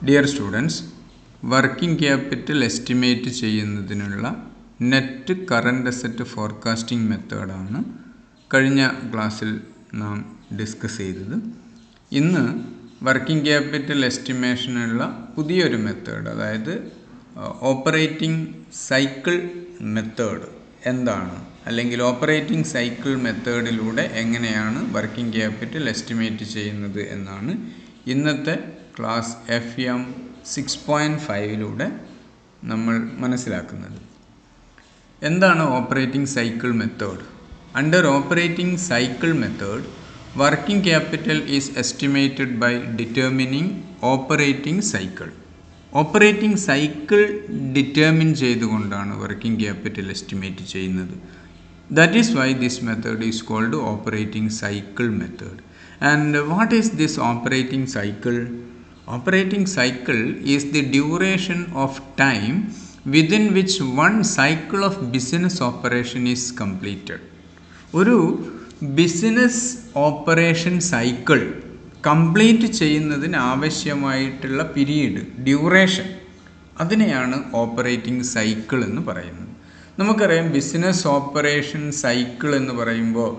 Dear students, working capital estimate ചെയ്യുന്നതിനുള്ള net current asset forecasting മെത്തേഡാണ് കഴിഞ്ഞ ക്ലാസ്സിൽ നാം ഡിസ്കസ് ചെയ്തത്. ഇന്ന് വർക്കിംഗ് ക്യാപിറ്റൽ എസ്റ്റിമേഷനുള്ള പുതിയൊരു മെത്തേഡ്, അതായത് ഓപ്പറേറ്റിംഗ് സൈക്കിൾ മെത്തേഡ് എന്താണ്, അല്ലെങ്കിൽ ഓപ്പറേറ്റിംഗ് സൈക്കിൾ മെത്തേഡിലൂടെ എങ്ങനെയാണ് വർക്കിംഗ് ക്യാപിറ്റൽ എസ്റ്റിമേറ്റ് ചെയ്യുന്നത് എന്നാണ് ഇന്നത്തെ ക്ലാസ് FM 6.5 നമ്മൾ മനസ്സിലാക്കുന്നത്. എന്താണ് operating cycle method? Under operating cycle method, working capital is estimated by determining operating cycle. Operating cycle determine ചെയ്തുകൊണ്ടാണ് വർക്കിംഗ് ക്യാപിറ്റൽ എസ്റ്റിമേറ്റ് ചെയ്യുന്നത്. That is why this method is called operating cycle method. And what is this operating cycle? Operating cycle is the duration of time within which one cycle of business operation is completed. ഒരു business operation cycle complete ചെയ്യുന്നതിന് ആവശ്യമായിട്ടുള്ള period, duration, അതിനെയാണ് operating cycle എന്ന് പറയുന്നത്. നമുക്കറിയാം, business operation cycle എന്ന് പറയുമ്പോൾ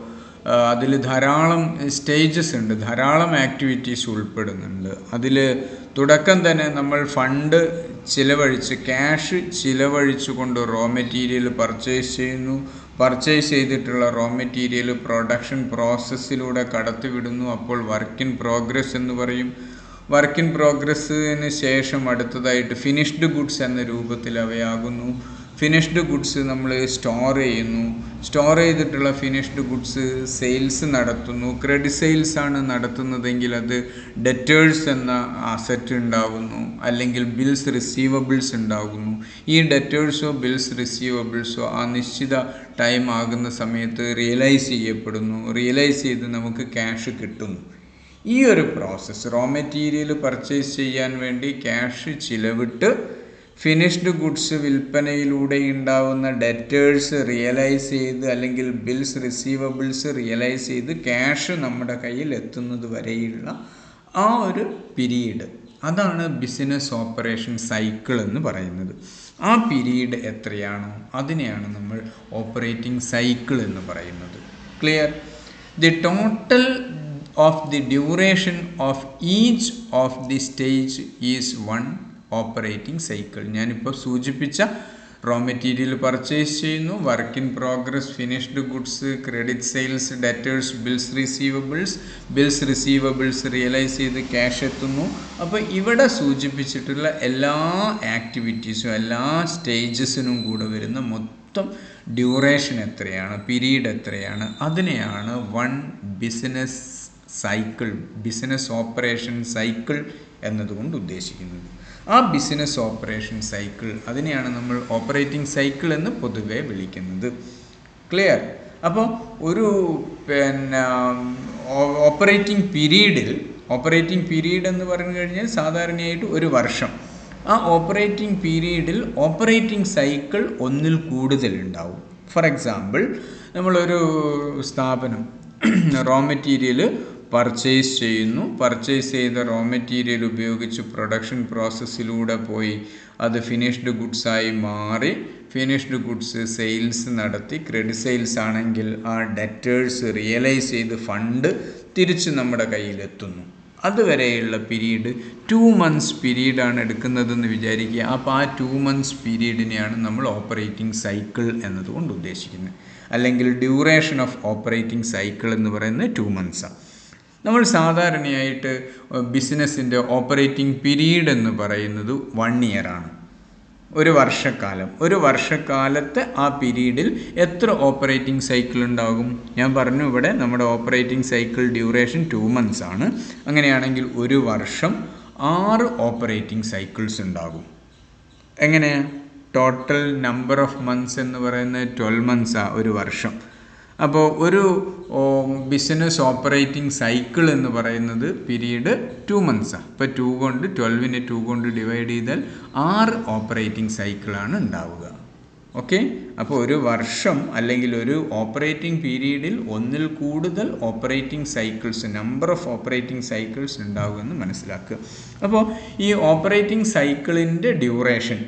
അതിൽ ധാരാളം സ്റ്റേജസ് ഉണ്ട്, ധാരാളം ആക്ടിവിറ്റീസ് ഉൾപ്പെടുന്നുണ്ട്. അതിൽ തുടക്കം തന്നെ നമ്മൾ ഫണ്ട് ചിലവഴിച്ച്, ക്യാഷ് ചിലവഴിച്ചു കൊണ്ട് റോ മെറ്റീരിയൽ പർച്ചേസ് ചെയ്യുന്നു. പർച്ചേസ് ചെയ്തിട്ടുള്ള റോ മെറ്റീരിയൽ പ്രൊഡക്ഷൻ പ്രോസസ്സിലൂടെ കടത്തിവിടുന്നു. അപ്പോൾ വർക്ക് ഇൻ പ്രോഗ്രസ് എന്ന് പറയും. വർക്ക് ഇൻ പ്രോഗ്രസ്സിന് ശേഷം അടുത്തതായിട്ട് ഫിനിഷ്ഡ് ഗുഡ്സ് എന്ന രൂപത്തിൽ അവയാകുന്നു. ഫിനിഷ്ഡ് ഗുഡ്സ് നമ്മൾ സ്റ്റോർ ചെയ്യുന്നു. സ്റ്റോർ ചെയ്തിട്ടുള്ള ഫിനിഷ്ഡ് ഗുഡ്സ് സെയിൽസ് നടത്തുന്നു. ക്രെഡിറ്റ് സെയിൽസ് ആണ് നടത്തുന്നതെങ്കിൽ അത് ഡെറ്റേഴ്സ് എന്ന അസറ്റ് ഉണ്ടാകുന്നു, അല്ലെങ്കിൽ ബിൽസ് റിസീവബിൾസ് ഉണ്ടാകുന്നു. ഈ ഡെറ്റേഴ്സോ ബിൽസ് റിസീവബിൾസോ ആ നിശ്ചിത ടൈം ആകുന്ന സമയത്ത് റിയലൈസ് ചെയ്യപ്പെടുന്നു. റിയലൈസ് ചെയ്ത് നമുക്ക് ക്യാഷ് കിട്ടുന്നു. ഈ ഒരു പ്രോസസ്സ്, റോ മെറ്റീരിയൽ പർച്ചേസ് ചെയ്യാൻ വേണ്ടി ക്യാഷ് ചിലവിട്ട് ഫിനിഷ്ഡ് ഗുഡ്സ് വിൽപ്പനയിലൂടെ ഉണ്ടാവുന്ന ഡെറ്റേഴ്സ് റിയലൈസ് ചെയ്ത്, അല്ലെങ്കിൽ ബിൽസ് റിസീവബിൾസ് റിയലൈസ് ചെയ്ത് ക്യാഷ് നമ്മുടെ കയ്യിൽ എത്തുന്നത് വരെയുള്ള ആ ഒരു പീരീഡ്, അതാണ് ബിസിനസ് ഓപ്പറേഷൻ സൈക്കിൾ എന്ന് പറയുന്നത്. ആ പീരീഡ് എത്രയാണോ അതിനെയാണ് നമ്മൾ ഓപ്പറേറ്റിംഗ് സൈക്കിൾ എന്ന് പറയുന്നത്. Clear? The total of the duration of each of the stage is one operating cycle. ഞാനിപ്പോൾ സൂചിപ്പിച്ച റോ മെറ്റീരിയൽ പർച്ചേസ് ചെയ്യുന്നു, work in progress, finished goods, credit sales, debtors, bills receivables realise ചെയ്ത് cash എത്തുന്നു. അപ്പോൾ ഇവിടെ സൂചിപ്പിച്ചിട്ടുള്ള എല്ലാ ആക്ടിവിറ്റീസും, എല്ലാ സ്റ്റേജസിനും കൂടെ വരുന്ന മൊത്തം ഡ്യൂറേഷൻ എത്രയാണ്, പീരീഡ് എത്രയാണ്, അതിനെയാണ് one business cycle, business operation cycle എന്നതുകൊണ്ട് ഉദ്ദേശിക്കുന്നത്. ആ ബിസിനസ് ഓപ്പറേഷൻ സൈക്കിൾ, അതിനെയാണ് നമ്മൾ ഓപ്പറേറ്റിംഗ് സൈക്കിൾ എന്ന് പൊതുവെ വിളിക്കുന്നത്. ക്ലിയർ? അപ്പോൾ ഒരു ഓപ്പറേറ്റിംഗ് പീരീഡ് എന്ന് പറഞ്ഞു കഴിഞ്ഞാൽ സാധാരണയായിട്ട് ഒരു വർഷം. ആ ഓപ്പറേറ്റിംഗ് പീരീഡിൽ ഓപ്പറേറ്റിംഗ് സൈക്കിൾ ഒന്നിൽ കൂടുതലുണ്ടാവും. ഫോർ എക്സാമ്പിൾ, നമ്മളൊരു സ്ഥാപനം റോ മെറ്റീരിയൽ പർച്ചേസ് ചെയ്യുന്നു. പർച്ചേസ് ചെയ്ത റോ മെറ്റീരിയൽ ഉപയോഗിച്ച് പ്രൊഡക്ഷൻ പ്രോസസ്സിലൂടെ പോയി അത് ഫിനിഷ്ഡ് ഗുഡ്സായി മാറി, ഫിനിഷ്ഡ് ഗുഡ്സ് സെയിൽസ് നടത്തി, ക്രെഡിറ്റ് സെയിൽസ് ആണെങ്കിൽ ആ ഡെറ്റേഴ്സ് റിയലൈസ് ചെയ്ത് ഫണ്ട് തിരിച്ച് നമ്മുടെ കയ്യിലെത്തുന്നു. അതുവരെയുള്ള പീരീഡ് 2 months പീരീഡാണ് എടുക്കുന്നതെന്ന് വിചാരിക്കുക. അപ്പോൾ ആ 2 months പീരീഡിനെയാണ് നമ്മൾ ഓപ്പറേറ്റിംഗ് സൈക്കിൾ എന്നതുകൊണ്ട് ഉദ്ദേശിക്കുന്നത്. അല്ലെങ്കിൽ ഡ്യൂറേഷൻ ഓഫ് ഓപ്പറേറ്റിംഗ് സൈക്കിൾ എന്ന് പറയുന്നത് 2 months. നമ്മൾ സാധാരണയായിട്ട് ബിസിനസ്സിൻ്റെ ഓപ്പറേറ്റിംഗ് പീരീഡ് എന്ന് പറയുന്നത് 1 year ആണ്, ഒരു വർഷക്കാലം. ഒരു വർഷക്കാലത്തെ ആ പീരീഡിൽ എത്ര ഓപ്പറേറ്റിംഗ് സൈക്കിൾ ഉണ്ടാകും? ഞാൻ പറഞ്ഞു, ഇവിടെ നമ്മുടെ ഓപ്പറേറ്റിംഗ് സൈക്കിൾ ഡ്യൂറേഷൻ 2 months ആണ്. അങ്ങനെയാണെങ്കിൽ ഒരു വർഷം 6 ഓപ്പറേറ്റിംഗ് സൈക്കിൾസ് ഉണ്ടാകും. എങ്ങനെയാണ്? ടോട്ടൽ നമ്പർ ഓഫ് മന്ത്സ് എന്ന് പറയുന്നത് 12 months ഒരു വർഷം. അപ്പോൾ ഒരു ബിസിനസ് ഓപ്പറേറ്റിംഗ് സൈക്കിൾ എന്ന് പറയുന്നത് പീരീഡ് 2 months. അപ്പോൾ 12 ഡിവൈഡ് ചെയ്താൽ 6 ഓപ്പറേറ്റിംഗ് സൈക്കിളാണ് ഉണ്ടാവുക. ഓക്കെ. അപ്പോൾ ഒരു വർഷം അല്ലെങ്കിൽ ഒരു ഓപ്പറേറ്റിംഗ് പീരീഡിൽ ഒന്നിൽ കൂടുതൽ operating cycles, number of operating cycles ഉണ്ടാകുമെന്ന് മനസ്സിലാക്കുക. അപ്പോൾ ഈ ഓപ്പറേറ്റിംഗ് സൈക്കിളിൻ്റെ ഡ്യൂറേഷൻ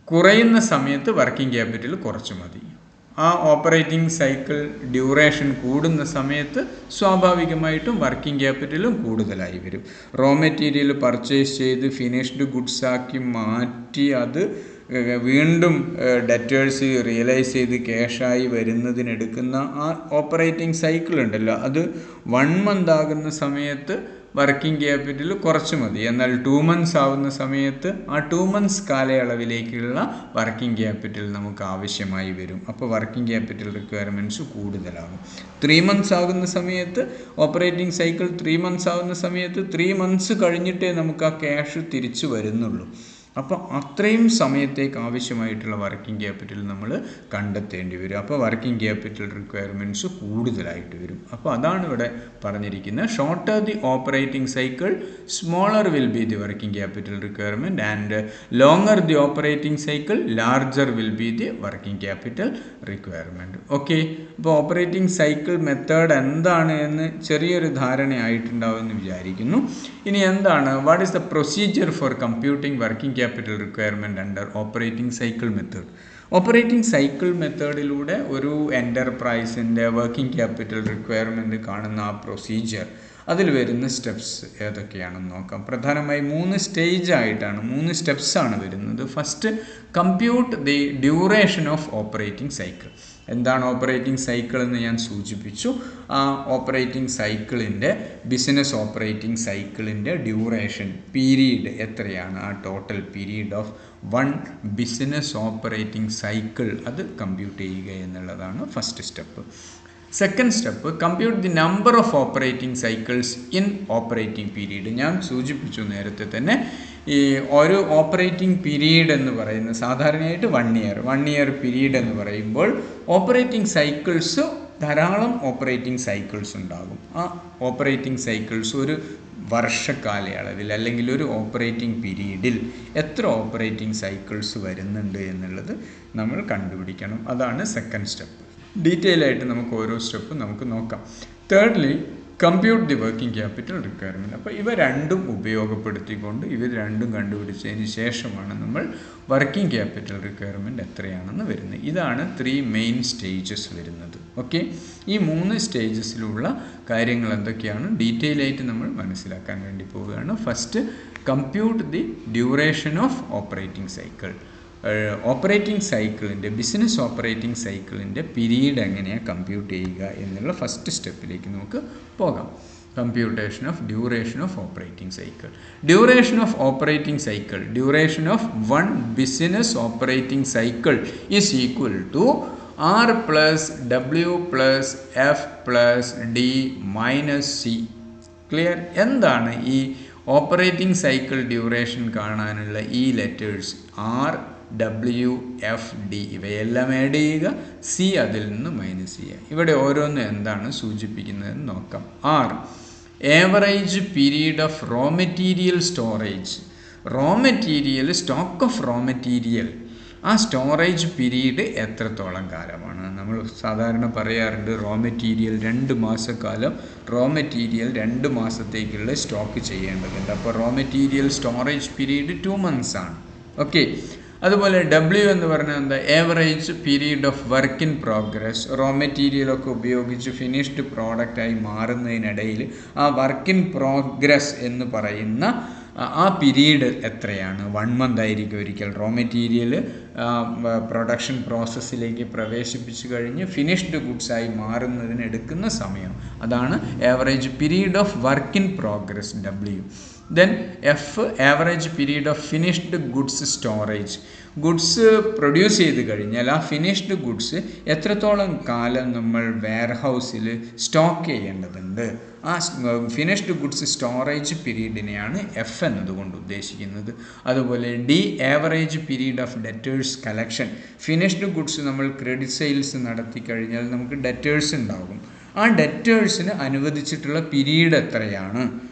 കുറയുന്ന സമയത്ത് വർക്കിംഗ് ക്യാപിറ്റൽ കുറച്ച് മതി. ആ ഓപ്പറേറ്റിംഗ് സൈക്കിൾ ഡ്യൂറേഷൻ കൂടുന്ന സമയത്ത് സ്വാഭാവികമായിട്ടും വർക്കിംഗ് ക്യാപിറ്റലും കൂടുതലായി വരും. റോ മെറ്റീരിയൽ പർച്ചേസ് ചെയ്ത് ഫിനിഷ്ഡ് ഗുഡ്സ് ആക്കി മാറ്റി അത് വീണ്ടും ഡെറ്റേഴ്സ് റിയലൈസ് ചെയ്ത് ക്യാഷായി വരുന്നതിനെടുക്കുന്ന ആ ഓപ്പറേറ്റിംഗ് സൈക്കിൾ ഉണ്ടല്ലോ, അത് 1 month ആകുന്ന സമയത്ത് വർക്കിംഗ് ക്യാപിറ്റൽ കുറച്ച് മതി. എന്നാൽ 2 months ആവുന്ന സമയത്ത് ആ 2 months കാലയളവിലേക്കുള്ള വർക്കിംഗ് ക്യാപിറ്റൽ നമുക്ക് ആവശ്യമായി വരും. അപ്പോൾ വർക്കിംഗ് ക്യാപിറ്റൽ റിക്വയർമെൻറ്റ്സ് കൂടുതലാകും. 3 months ആകുന്ന സമയത്ത് ഓപ്പറേറ്റിംഗ് സൈക്കിൾ 3 months ആകുന്ന സമയത്ത് 3 months കഴിഞ്ഞിട്ടേ നമുക്ക് ആ ക്യാഷ് തിരിച്ചു വരുന്നുള്ളൂ. അപ്പോൾ അത്രയും സമയത്തേക്ക് ആവശ്യമായിട്ടുള്ള വർക്കിംഗ് ക്യാപിറ്റൽ നമ്മൾ കണ്ടെത്തേണ്ടി വരും. അപ്പോൾ വർക്കിംഗ് ക്യാപിറ്റൽ റിക്വയർമെൻറ്റ്സ് കൂടുതലായിട്ട് വരും. അപ്പോൾ അതാണ് ഇവിടെ പറഞ്ഞിരിക്കുന്നത്. Shorter the operating cycle, smaller will be the working capital requirement, and longer the operating cycle, larger will be the working capital requirement. Okay. അപ്പോൾ ഓപ്പറേറ്റിംഗ് സൈക്കിൾ മെത്തേഡ് എന്താണ് എന്ന് ചെറിയൊരു ധാരണയായിട്ടുണ്ടാവുമെന്ന് വിചാരിക്കുന്നു. ഇനി എന്താണ്, what is the procedure for computing working capital requirement under operating cycle method? Operating cycle മെത്തേഡിലൂടെ ഒരു എൻ്റർപ്രൈസിൻ്റെ വർക്കിംഗ് ക്യാപിറ്റൽ റിക്വയർമെൻറ്റ് കാണുന്ന ആ പ്രൊസീജിയർ, അതിൽ വരുന്ന സ്റ്റെപ്സ് ഏതൊക്കെയാണെന്ന് നോക്കാം. പ്രധാനമായി 3 സ്റ്റേജായിട്ടാണ്, 3 സ്റ്റെപ്സാണ് വരുന്നത്. First, compute the duration of operating cycle. എന്താണ് ഓപ്പറേറ്റിംഗ് സൈക്കിൾ എന്ന് ഞാൻ സൂചിപ്പിച്ചു. ആ ഓപ്പറേറ്റിംഗ് സൈക്കിളിൻ്റെ, ബിസിനസ് ഓപ്പറേറ്റിംഗ് സൈക്കിളിൻ്റെ ഡ്യൂറേഷൻ, പീരീഡ് എത്രയാണ്, ആ total period of 1 business operating cycle, അത് കമ്പ്യൂട്ട് ചെയ്യുക എന്നുള്ളതാണ് first step. Second step, compute the number of operating cycles in operating period. ഞാൻ സൂചിപ്പിച്ചു നേരത്തെ തന്നെ, ഈ ഒരു ഓപ്പറേറ്റിംഗ് പീരീഡ് എന്ന് പറയുന്നത് സാധാരണയായിട്ട് 1 year പീരീഡ് എന്ന് പറയുമ്പോൾ ഓപ്പറേറ്റിംഗ് സൈക്കിൾസ്, ധാരാളം ഓപ്പറേറ്റിംഗ് സൈക്കിൾസ് ഉണ്ടാകും. ആ ഓപ്പറേറ്റിംഗ് സൈക്കിൾസ് ഒരു വർഷക്കാലയളവിൽ അല്ലെങ്കിൽ ഒരു ഓപ്പറേറ്റിംഗ് പീരീഡിൽ എത്ര ഓപ്പറേറ്റിംഗ് സൈക്കിൾസ് വരുന്നുണ്ട് എന്നുള്ളത് നമ്മൾ കണ്ടുപിടിക്കണം. അതാണ് സെക്കൻഡ് സ്റ്റെപ്പ്. ഡീറ്റെയിൽ ആയിട്ട് നമുക്ക് ഓരോ സ്റ്റെപ്പും നമുക്ക് നോക്കാം. Thirdly, compute the working capital requirement. അപ്പോൾ ഇവ രണ്ടും ഉപയോഗപ്പെടുത്തിക്കൊണ്ട്, ഇവർ രണ്ടും കണ്ടുപിടിച്ചതിന് ശേഷമാണ് നമ്മൾ വർക്കിംഗ് ക്യാപിറ്റൽ റിക്വയർമെൻറ്റ് എത്രയാണെന്ന് വരുന്നത്. ഇതാണ് 3 മെയിൻ സ്റ്റേജസ് വരുന്നത്. ഓക്കെ. ഈ 3 സ്റ്റേജസിലുള്ള കാര്യങ്ങൾ എന്തൊക്കെയാണ് ഡീറ്റെയിൽ ആയിട്ട് നമ്മൾ മനസ്സിലാക്കാൻ വേണ്ടി പോവുകയാണ്. First, compute the duration of operating cycle. Operating സൈക്കിളിൻ്റെ, ബിസിനസ് ഓപ്പറേറ്റിംഗ് സൈക്കിളിൻ്റെ പീരീഡ് എങ്ങനെയാണ് കമ്പ്യൂട്ട് ചെയ്യുക എന്നുള്ള ഫസ്റ്റ് സ്റ്റെപ്പിലേക്ക് നമുക്ക് പോകാം. Computation of duration of operating cycle. Duration of operating cycle, duration of 1 business operating cycle is equal to R plus W plus F plus D minus C. Clear? എന്താണ് ഈ operating cycle duration കാണാനുള്ള ഈ letters? R, W, F, D ഇവയെല്ലാം add ചെയ്യുക, C അതിൽ നിന്ന് minus ചെയ്യുക. ഇവിടെ ഓരോന്നും എന്താണ് സൂചിപ്പിക്കുന്നതെന്ന് നോക്കാം. R, average period of raw material storage. Raw material, stock of raw material, ആ സ്റ്റോറേജ് പീരീഡ് എത്രത്തോളം കാലമാണ്? നമ്മൾ സാധാരണ പറയാറുണ്ട് റോ മെറ്റീരിയൽ 2 മാസക്കാലം, റോ മെറ്റീരിയൽ 2 മാസത്തേക്കുള്ള സ്റ്റോക്ക് ചെയ്യേണ്ടതുണ്ട്. അപ്പോൾ raw material storage period 2 months ആണ്. ഓക്കെ. അതുപോലെ W എന്ന് പറഞ്ഞാൽ എന്താ? Average period of work in progress. Raw മെറ്റീരിയലൊക്കെ ഉപയോഗിച്ച് ഫിനിഷ്ഡ് പ്രോഡക്റ്റായി മാറുന്നതിനിടയിൽ ആ വർക്ക് ഇൻ പ്രോഗ്രസ് എന്ന് പറയുന്ന ആ പീരീഡ് എത്രയാണ്? 1 month ആയിരിക്കും ഒരിക്കൽ. റോ മെറ്റീരിയൽ പ്രൊഡക്ഷൻ പ്രോസസ്സിലേക്ക് പ്രവേശിപ്പിച്ച് കഴിഞ്ഞ് ഫിനിഷ്ഡ് ഗുഡ്സായി മാറുന്നതിന് എടുക്കുന്ന സമയം, അതാണ് average period of work in progress, W. Then F, average period of finished goods storage. Goods produce ചെയ്ത് കഴിഞ്ഞാൽ ആ ഫിനിഷ്ഡ് ഗുഡ്സ് എത്രത്തോളം കാലം നമ്മൾ വെയർഹൗസിൽ സ്റ്റോക്ക് ചെയ്യേണ്ടതുണ്ട്, ആ ഫിനിഷ്ഡ് ഗുഡ്സ് സ്റ്റോറേജ് പീരീഡിനെയാണ് F എന്നതുകൊണ്ട് ഉദ്ദേശിക്കുന്നത്. അതുപോലെ D, average period of debtors collection. Finished goods നമ്മൾ ക്രെഡിറ്റ് സെയിൽസ് നടത്തി കഴിഞ്ഞാൽ നമുക്ക് ഡെറ്റേഴ്സ് ഉണ്ടാകും. ആ ഡെറ്റേഴ്സിന് അനുവദിച്ചിട്ടുള്ള പീരീഡ് എത്രയാണ്,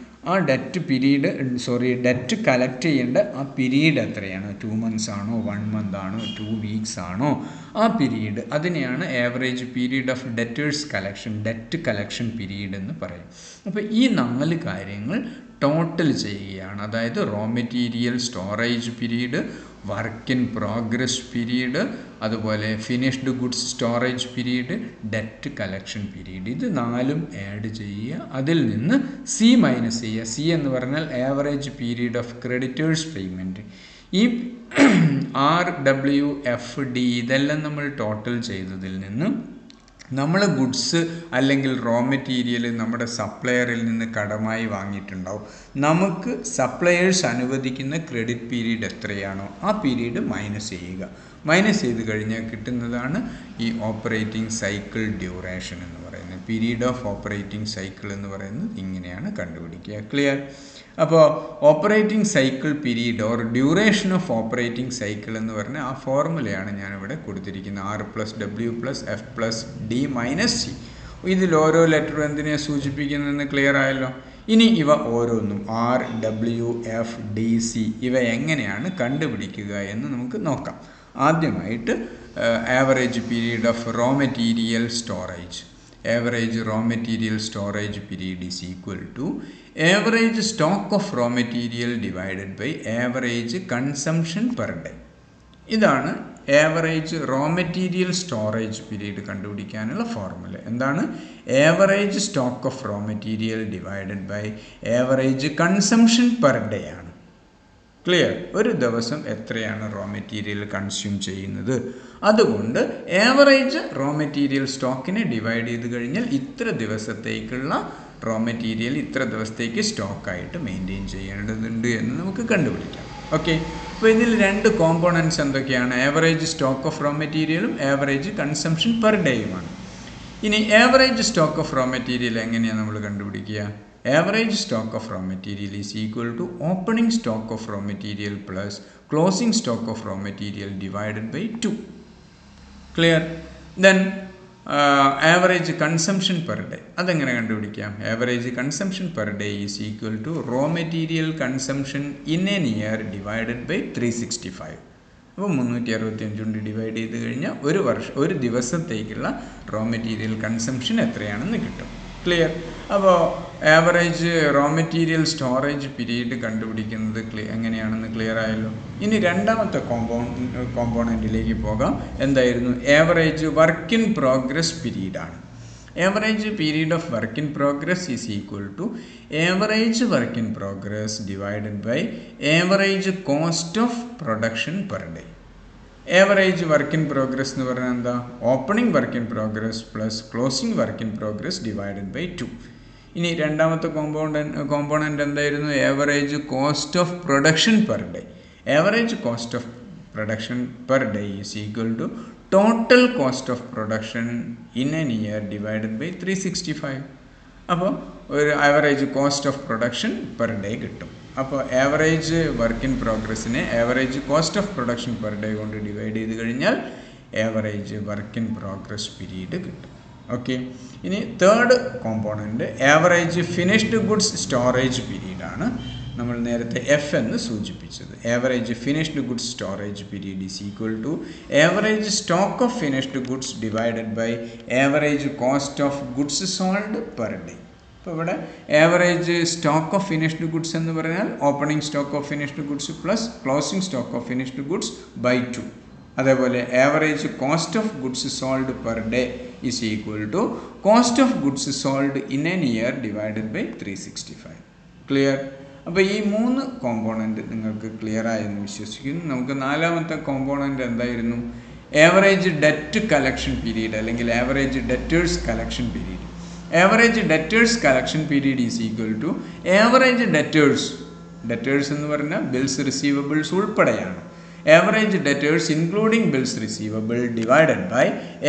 ആ ഡെറ്റ് കളക്ട് ചെയ്യേണ്ട ആ പീരീഡ് എത്രയാണ്, 2 months ആണോ, 1 month ആണോ, 2 weeks ആണോ, ആ പീരീഡ്, അതിനെയാണ് average period of debtors collection, debt collection period എന്ന് പറയും. അപ്പോൾ ഈ 4 കാര്യങ്ങൾ ടോട്ടൽ ചെയ്യുകയാണ്. അതായത് raw material storage period, work in progress period, അതുപോലെ finished goods storage period, debt collection period. ഇത് 4ഉം ആഡ് ചെയ്യുക. അതിൽ നിന്ന് സി മൈനസ് ചെയ്യുക. സി എന്ന് പറഞ്ഞാൽ average period of creditors payment. ഈ RWFD ഇതെല്ലാം നമ്മൾ ടോട്ടൽ ചെയ്തതിൽ നിന്ന് നമ്മൾ ഗുഡ്സ് അല്ലെങ്കിൽ റോ മെറ്റീരിയൽ നമ്മുടെ സപ്ലയറിൽ നിന്ന് കടമായി വാങ്ങിയിട്ടുണ്ടാവും. നമുക്ക് സപ്ലയേഴ്സ് അനുവദിക്കുന്ന ക്രെഡിറ്റ് പീരീഡ് എത്രയാണോ ആ പീരീഡ് മൈനസ് ചെയ്യുക. മൈനസ് ചെയ്ത് കഴിഞ്ഞാൽ കിട്ടുന്നതാണ് ഈ ഓപ്പറേറ്റിംഗ് സൈക്കിൾ ഡ്യൂറേഷൻ എന്ന് പറയുന്നത്. പീരീഡ് ഓഫ് ഓപ്പറേറ്റിംഗ് സൈക്കിൾ എന്ന് പറയുന്നത് ഇങ്ങനെയാണ് കണ്ടുപിടിക്കുക. ക്ലിയർ? അപ്പോൾ operating cycle period or duration of operating cycle എന്ന് പറഞ്ഞാൽ ആ ഫോർമുലയാണ് ഞാനിവിടെ കൊടുത്തിരിക്കുന്നത്. R+W+F+D - C. ഇതിൽ ഓരോ ലെറ്ററും എന്തിനെയാണ് സൂചിപ്പിക്കുന്നതെന്ന് ക്ലിയർ ആയല്ലോ. ഇനി ഇവ ഓരോന്നും RWFDC ഇവ എങ്ങനെയാണ് കണ്ടുപിടിക്കുക എന്ന് നമുക്ക് നോക്കാം. ആദ്യമായിട്ട് average period of raw material storage. Average raw material storage period is equal to average stock of raw material divided by average consumption per day. ഇതാണ് average raw material storage period കണ്ടുപിടിക്കാനുള്ള formula. എന്താണ്? Average stock of raw material divided by average consumption per day ആണ്. Clear? ഒരു ദിവസം എത്രയാണ് raw material consume ചെയ്യുന്നത്, അതുകൊണ്ട് average raw material സ്റ്റോക്കിനെ ഡിവൈഡ് ചെയ്ത് കഴിഞ്ഞാൽ ഇത്ര ദിവസത്തേക്കുള്ള റോ മെറ്റീരിയൽ ഇത്ര ദിവസത്തേക്ക് സ്റ്റോക്കായിട്ട് മെയിൻറ്റെയിൻ ചെയ്യേണ്ടതുണ്ട് എന്ന് നമുക്ക് കണ്ടുപിടിക്കാം. ഓക്കെ, അപ്പോൾ ഇതിൽ 2 കോമ്പോണൻറ്റ്സ് എന്തൊക്കെയാണ്? ആവറേജ് സ്റ്റോക്ക് ഓഫ് റോ മെറ്റീരിയലും ആവറേജ് കൺസംഷൻ പെർ ഡേയുമാണ്. ഇനി average stock of raw material എങ്ങനെയാണ് നമ്മൾ കണ്ടുപിടിക്കുക? Average stock of raw material is equal to opening stock of raw material plus closing stock of raw material divided by 2. Clear? Then average consumption per day. അതെങ്ങനെ കണ്ടുപിടിക്കാം? Average consumption per day is equal to raw material consumption in a year divided by 365. അപ്പോൾ 365 കൊണ്ട് divide ചെയ്ത് കഴിഞ്ഞാൽ ഒരു ദിവസത്തേക്കുള്ള raw material consumption എത്രയാണെന്ന് കിട്ടും. ക്ലിയർ? അപ്പോൾ average raw material storage period കണ്ടുപിടിക്കുന്നത് എങ്ങനെയാണെന്ന് ക്ലിയർ ആയല്ലോ. ഇനി രണ്ടാമത്തെ കോമ്പോണൻറ്റിലേക്ക് പോകാം. എന്തായിരുന്നു? ആവറേജ് വർക്ക് ഇൻ പ്രോഗ്രസ് പീരീഡാണ്. Average period of work in progress is equal to average work in progress divided by average cost of production per day. Average work in progress എന്ന് പറഞ്ഞാൽ എന്താ? Opening work in progress plus closing work in progress divided by 2. ഇനി രണ്ടാമത്തെ component എന്തായിരുന്നു? Average cost of production per day. Average cost of production per day is equal to total cost of production in an year divided by 365. അപ്പോൾ ഒരു average cost of production per day കിട്ടും. അപ്പോൾ average work in പ്രോഗ്രസ്സിനെ average cost of production per day കൊണ്ട് divide ചെയ്ത് കഴിഞ്ഞാൽ average work in progress period കിട്ടും. Okay, ഇനി third component average finished goods storage പീരീഡാണ്. നമ്മൾ നേരത്തെ എഫ് എന്ന് സൂചിപ്പിച്ചത്. Average finished goods storage period is equal to average stock of finished goods divided by average cost of goods sold per day. അപ്പോൾ ഇവിടെ average stock of finished goods എന്ന് പറഞ്ഞാൽ opening stock of finished goods plus closing stock of finished goods by 2. അതേപോലെ average cost of goods sold per day is equal to cost of goods sold in an year divided by 365. Clear? അപ്പോൾ ഈ 3 component നിങ്ങൾക്ക് clear ആയെന്ന് വിശ്വസിക്കുന്നു. നമുക്ക് നാലാമത്തെ component എന്തായിരുന്നു? Average debt collection period അല്ലെങ്കിൽ average debtors collection period. Average debtors collection period is equal to average debtors എന്ന് പറഞ്ഞാൽ ബിൽസ് റിസീവബിൾസ് ഉൾപ്പെടെയാണ്. Average debtors including bills receivable divided by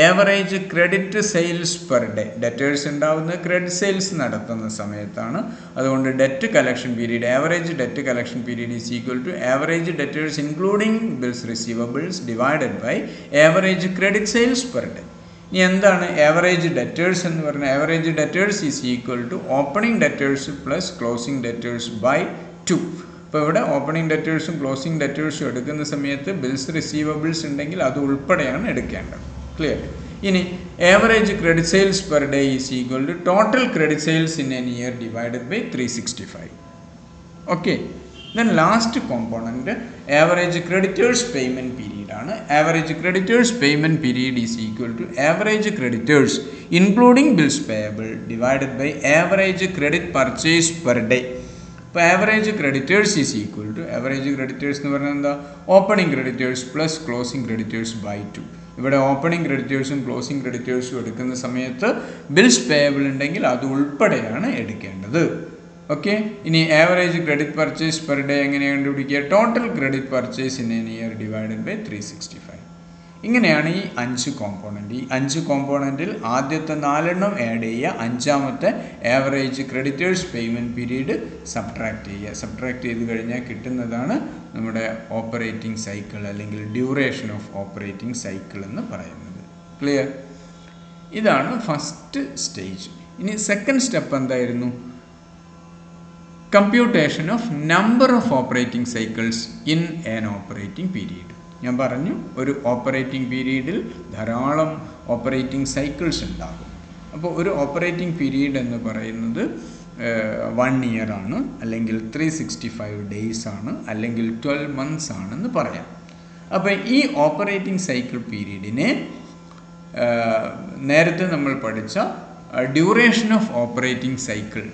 average credit sales per day. Debtors ഉണ്ടാവുന്നത് credit sales നടത്തുന്ന സമയത്താണ്. അതുകൊണ്ട് debt collection period, average debt collection period is equal to average debtors including bills receivables divided by average credit sales per day. ഇനി എന്താണ് average debtors എന്ന് പറഞ്ഞാൽ? Average debtors is equal to opening debtors plus closing debtors by 2. അപ്പോൾ ഇവിടെ opening ഡെറ്റേഴ്സും closing ഡെറ്റേഴ്സും എടുക്കുന്ന സമയത്ത് bills receivables ഉണ്ടെങ്കിൽ അത് ഉൾപ്പെടെയാണ് എടുക്കേണ്ടത്. ക്ലിയർ? ഇനി average credit sales per day is equal to total credit sales in an year divided by 365. Okay. Then last component average creditors payment period ആണ്. Average creditors payment period is equal to average creditors including bills payable divided by average credit purchase per day. അപ്പോൾ average creditors is equal to average creditors എന്ന് പറഞ്ഞാൽ എന്താ? opening creditors plus closing creditors by 2. ഇവിടെ opening ക്രെഡിറ്റേഴ്സും closing ക്രെഡിറ്റേഴ്സും എടുക്കുന്ന സമയത്ത് bills payable ഉണ്ടെങ്കിൽ അത് ഉൾപ്പെടെയാണ് എടുക്കേണ്ടത്. ഓക്കെ. ഇനി average credit purchase per day എങ്ങനെ കണ്ടുപിടിക്കുക? Total credit purchase in an year divided by 365. ഇങ്ങനെയാണ് ഈ 5 കോമ്പോണൻറ്റ്. ഈ 5 കോമ്പോണൻറ്റിൽ ആദ്യത്തെ 4 ആഡ് ചെയ്യുക, അഞ്ചാമത്തെ average creditors payment period subtract ചെയ്യുക. സബ്ട്രാക്ട് ചെയ്ത് കഴിഞ്ഞാൽ കിട്ടുന്നതാണ് നമ്മുടെ ഓപ്പറേറ്റിംഗ് സൈക്കിൾ അല്ലെങ്കിൽ ഡ്യൂറേഷൻ ഓഫ് ഓപ്പറേറ്റിംഗ് സൈക്കിൾ എന്ന് പറയുന്നത്. ക്ലിയർ? ഇതാണ് ഫസ്റ്റ് സ്റ്റേജ്. ഇനി സെക്കൻഡ് സ്റ്റെപ്പ് എന്തായിരുന്നു? Computation of number of operating cycles in an operating period. ഞാൻ പറഞ്ഞു, ഒരു ഓപ്പറേറ്റിംഗ് പീരീഡിൽ ധാരാളം ഓപ്പറേറ്റിംഗ് സൈക്കിൾസ് ഉണ്ടാകും. അപ്പോൾ ഒരു ഓപ്പറേറ്റിംഗ് പീരീഡ് എന്ന് പറയുന്നത് 1 ഇയർ ആണ്, അല്ലെങ്കിൽ 365 ഡേയ്സ് ആണ്, അല്ലെങ്കിൽ 12 മന്ത്സ് ആണെന്ന് പറയാം. അപ്പോൾ ഈ ഓപ്പറേറ്റിംഗ് സൈക്കിൾ പീരീഡിനെ നേരത്തെ നമ്മൾ പഠിച്ച ഡ്യൂറേഷൻ ഓഫ് ഓപ്പറേറ്റിംഗ് സൈക്കിൾ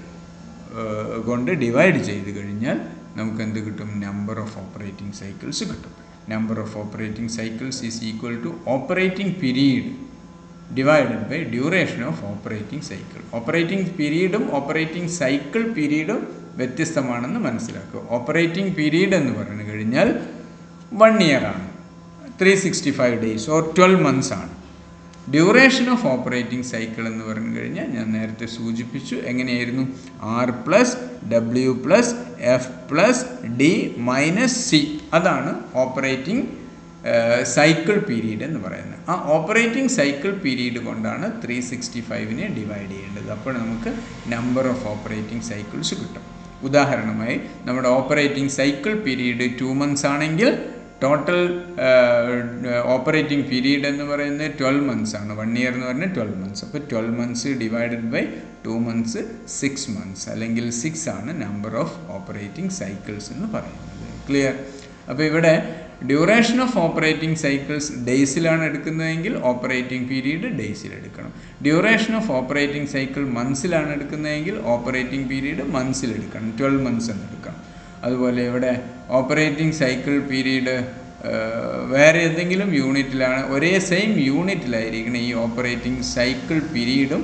കൊണ്ട് ഡിവൈഡ് ചെയ്ത് കഴിഞ്ഞാൽ നമുക്ക് എന്ത് കിട്ടും? നമ്പർ ഓഫ് ഓപ്പറേറ്റിംഗ് സൈക്കിൾസ് കിട്ടും. Number of operating cycles is equal to operating period divided by duration of operating cycle. Operating പീരീഡും ഓപ്പറേറ്റിംഗ് സൈക്കിൾ പീരീഡും വ്യത്യസ്തമാണെന്ന് മനസ്സിലാക്കുക. ഓപ്പറേറ്റിംഗ് പീരീഡ് എന്ന് പറഞ്ഞു കഴിഞ്ഞാൽ 1 ഇയർ ആണ്, 365 ഡേയ്സ് ഓർ 12 മന്ത്സ് ആണ്. ഡ്യൂറേഷൻ ഓഫ് ഓപ്പറേറ്റിംഗ് സൈക്കിൾ എന്ന് പറഞ്ഞു കഴിഞ്ഞാൽ ഞാൻ നേരത്തെ സൂചിപ്പിച്ചു, എങ്ങനെയായിരുന്നു? R plus W plus F plus D minus C. അതാണ് ഓപ്പറേറ്റിംഗ് സൈക്കിൾ പീരീഡ് എന്ന് പറയുന്നത്. ആ ഓപ്പറേറ്റിംഗ് സൈക്കിൾ പീരീഡ് കൊണ്ടാണ് 365നെ ഡിവൈഡ് ചെയ്യേണ്ടത്. അപ്പോൾ നമുക്ക് നമ്പർ ഓഫ് ഓപ്പറേറ്റിംഗ് സൈക്കിൾസ് കിട്ടും. ഉദാഹരണമായി നമ്മുടെ ഓപ്പറേറ്റിംഗ് സൈക്കിൾ പീരീഡ് 2 മന്ത്സ് ആണെങ്കിൽ ടോട്ടൽ ഓപ്പറേറ്റിംഗ് പീരീഡ് എന്ന് പറയുന്നത് 12 മന്ത്സ് ആണ്. 1 ഇയർ എന്ന് പറഞ്ഞാൽ 12 മന്ത്സ്. അപ്പോൾ 12 months divided by 2 months 6 months, അല്ലെങ്കിൽ 6 ആണ് നമ്പർ ഓഫ് ഓപ്പറേറ്റിംഗ് സൈക്കിൾസ് എന്ന് പറയുന്നത്. ക്ലിയർ? അപ്പോൾ ഇവിടെ ഡ്യൂറേഷൻ ഓഫ് ഓപ്പറേറ്റിംഗ് സൈക്കിൾസ് ഡേയ്സിലാണ് എടുക്കുന്നതെങ്കിൽ ഓപ്പറേറ്റിംഗ് പീരീഡ് ഡേയ്സിൽ എടുക്കണം. ഡ്യൂറേഷൻ ഓഫ് ഓപ്പറേറ്റിംഗ് സൈക്കിൾ മന്ത്സിലാണ് എടുക്കുന്നതെങ്കിൽ ഓപ്പറേറ്റിംഗ് പീരീഡ് മന്ത്സിൽ എടുക്കണം, 12 മന്ത്സ് എന്ന് എടുക്കണം. അതുപോലെ ഇവിടെ ഓപ്പറേറ്റിംഗ് സൈക്കിൾ പീരീഡ് വേറെ ഏതെങ്കിലും യൂണിറ്റിലാണ്, ഒരേ സെയിം യൂണിറ്റിലായിരിക്കണം ഈ ഓപ്പറേറ്റിംഗ് സൈക്കിൾ പീരീഡും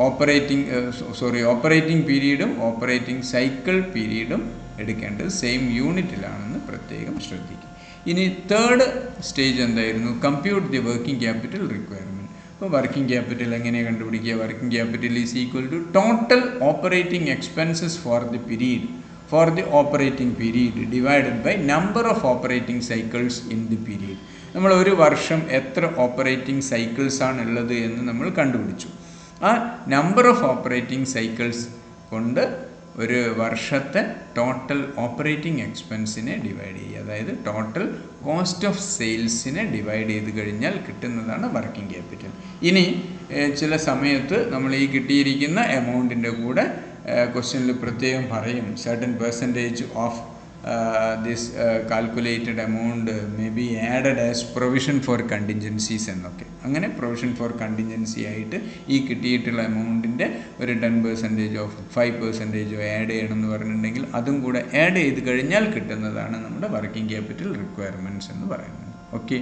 ഓപ്പറേറ്റിംഗ് പീരീഡും ഓപ്പറേറ്റിംഗ് സൈക്കിൾ പീരീഡും എടുക്കേണ്ടത് സെയിം യൂണിറ്റിലാണെന്ന് പ്രത്യേകം ശ്രദ്ധിക്കും. ഇനി തേർഡ് സ്റ്റേജ് എന്തായിരുന്നു? Compute the working capital requirement. അപ്പോൾ വർക്കിംഗ് ക്യാപിറ്റൽ എങ്ങനെ കണ്ടുപിടിക്കുക? Working capital is equal to total operating expenses for the period for the operating period divided by number of operating cycles in the period. നമ്മൾ ഒരു വർഷം എത്ര operating cycles ആണ് ഉള്ളത് എന്ന് നമ്മൾ കണ്ടുപിടിച്ചു. ആ നമ്പർ ഓഫ് ഓപ്പറേറ്റിംഗ് സൈക്കിൾസ് കൊണ്ട് ഒരു വർഷത്തെ ടോട്ടൽ ഓപ്പറേറ്റിംഗ് എക്സ്പെൻസിനെ ഡിവൈഡ് ചെയ്യുക, അതായത് ടോട്ടൽ കോസ്റ്റ് ഓഫ് സെയിൽസിനെ ഡിവൈഡ് ചെയ്ത് കഴിഞ്ഞാൽ കിട്ടുന്നതാണ് വർക്കിംഗ് ക്യാപിറ്റൽ. ഇനി ചില സമയത്ത് നമ്മൾ ഈ കിട്ടിയിരിക്കുന്ന എമൗണ്ടിൻ്റെ കൂടെ ക്വസ്റ്റ്യനിൽ പ്രത്യേകം പറയും certain percentage of this calculated amount may be added as provision for contingencies എന്നൊക്കെ. അങ്ങനെ പ്രൊവിഷൻ ഫോർ കണ്ടിൻജൻസി ആയിട്ട് ഈ കിട്ടിയിട്ടുള്ള എമൗണ്ടിൻ്റെ ഒരു 10% 5% ആഡ് ചെയ്യണമെന്ന് പറഞ്ഞിട്ടുണ്ടെങ്കിൽ അതും കൂടെ ആഡ് ചെയ്ത് കഴിഞ്ഞാൽ കിട്ടുന്നതാണ് നമ്മുടെ വർക്കിംഗ് ക്യാപിറ്റൽ റിക്വയർമെൻറ്റ്സ് എന്ന് പറയുന്നത്. ഓക്കെ,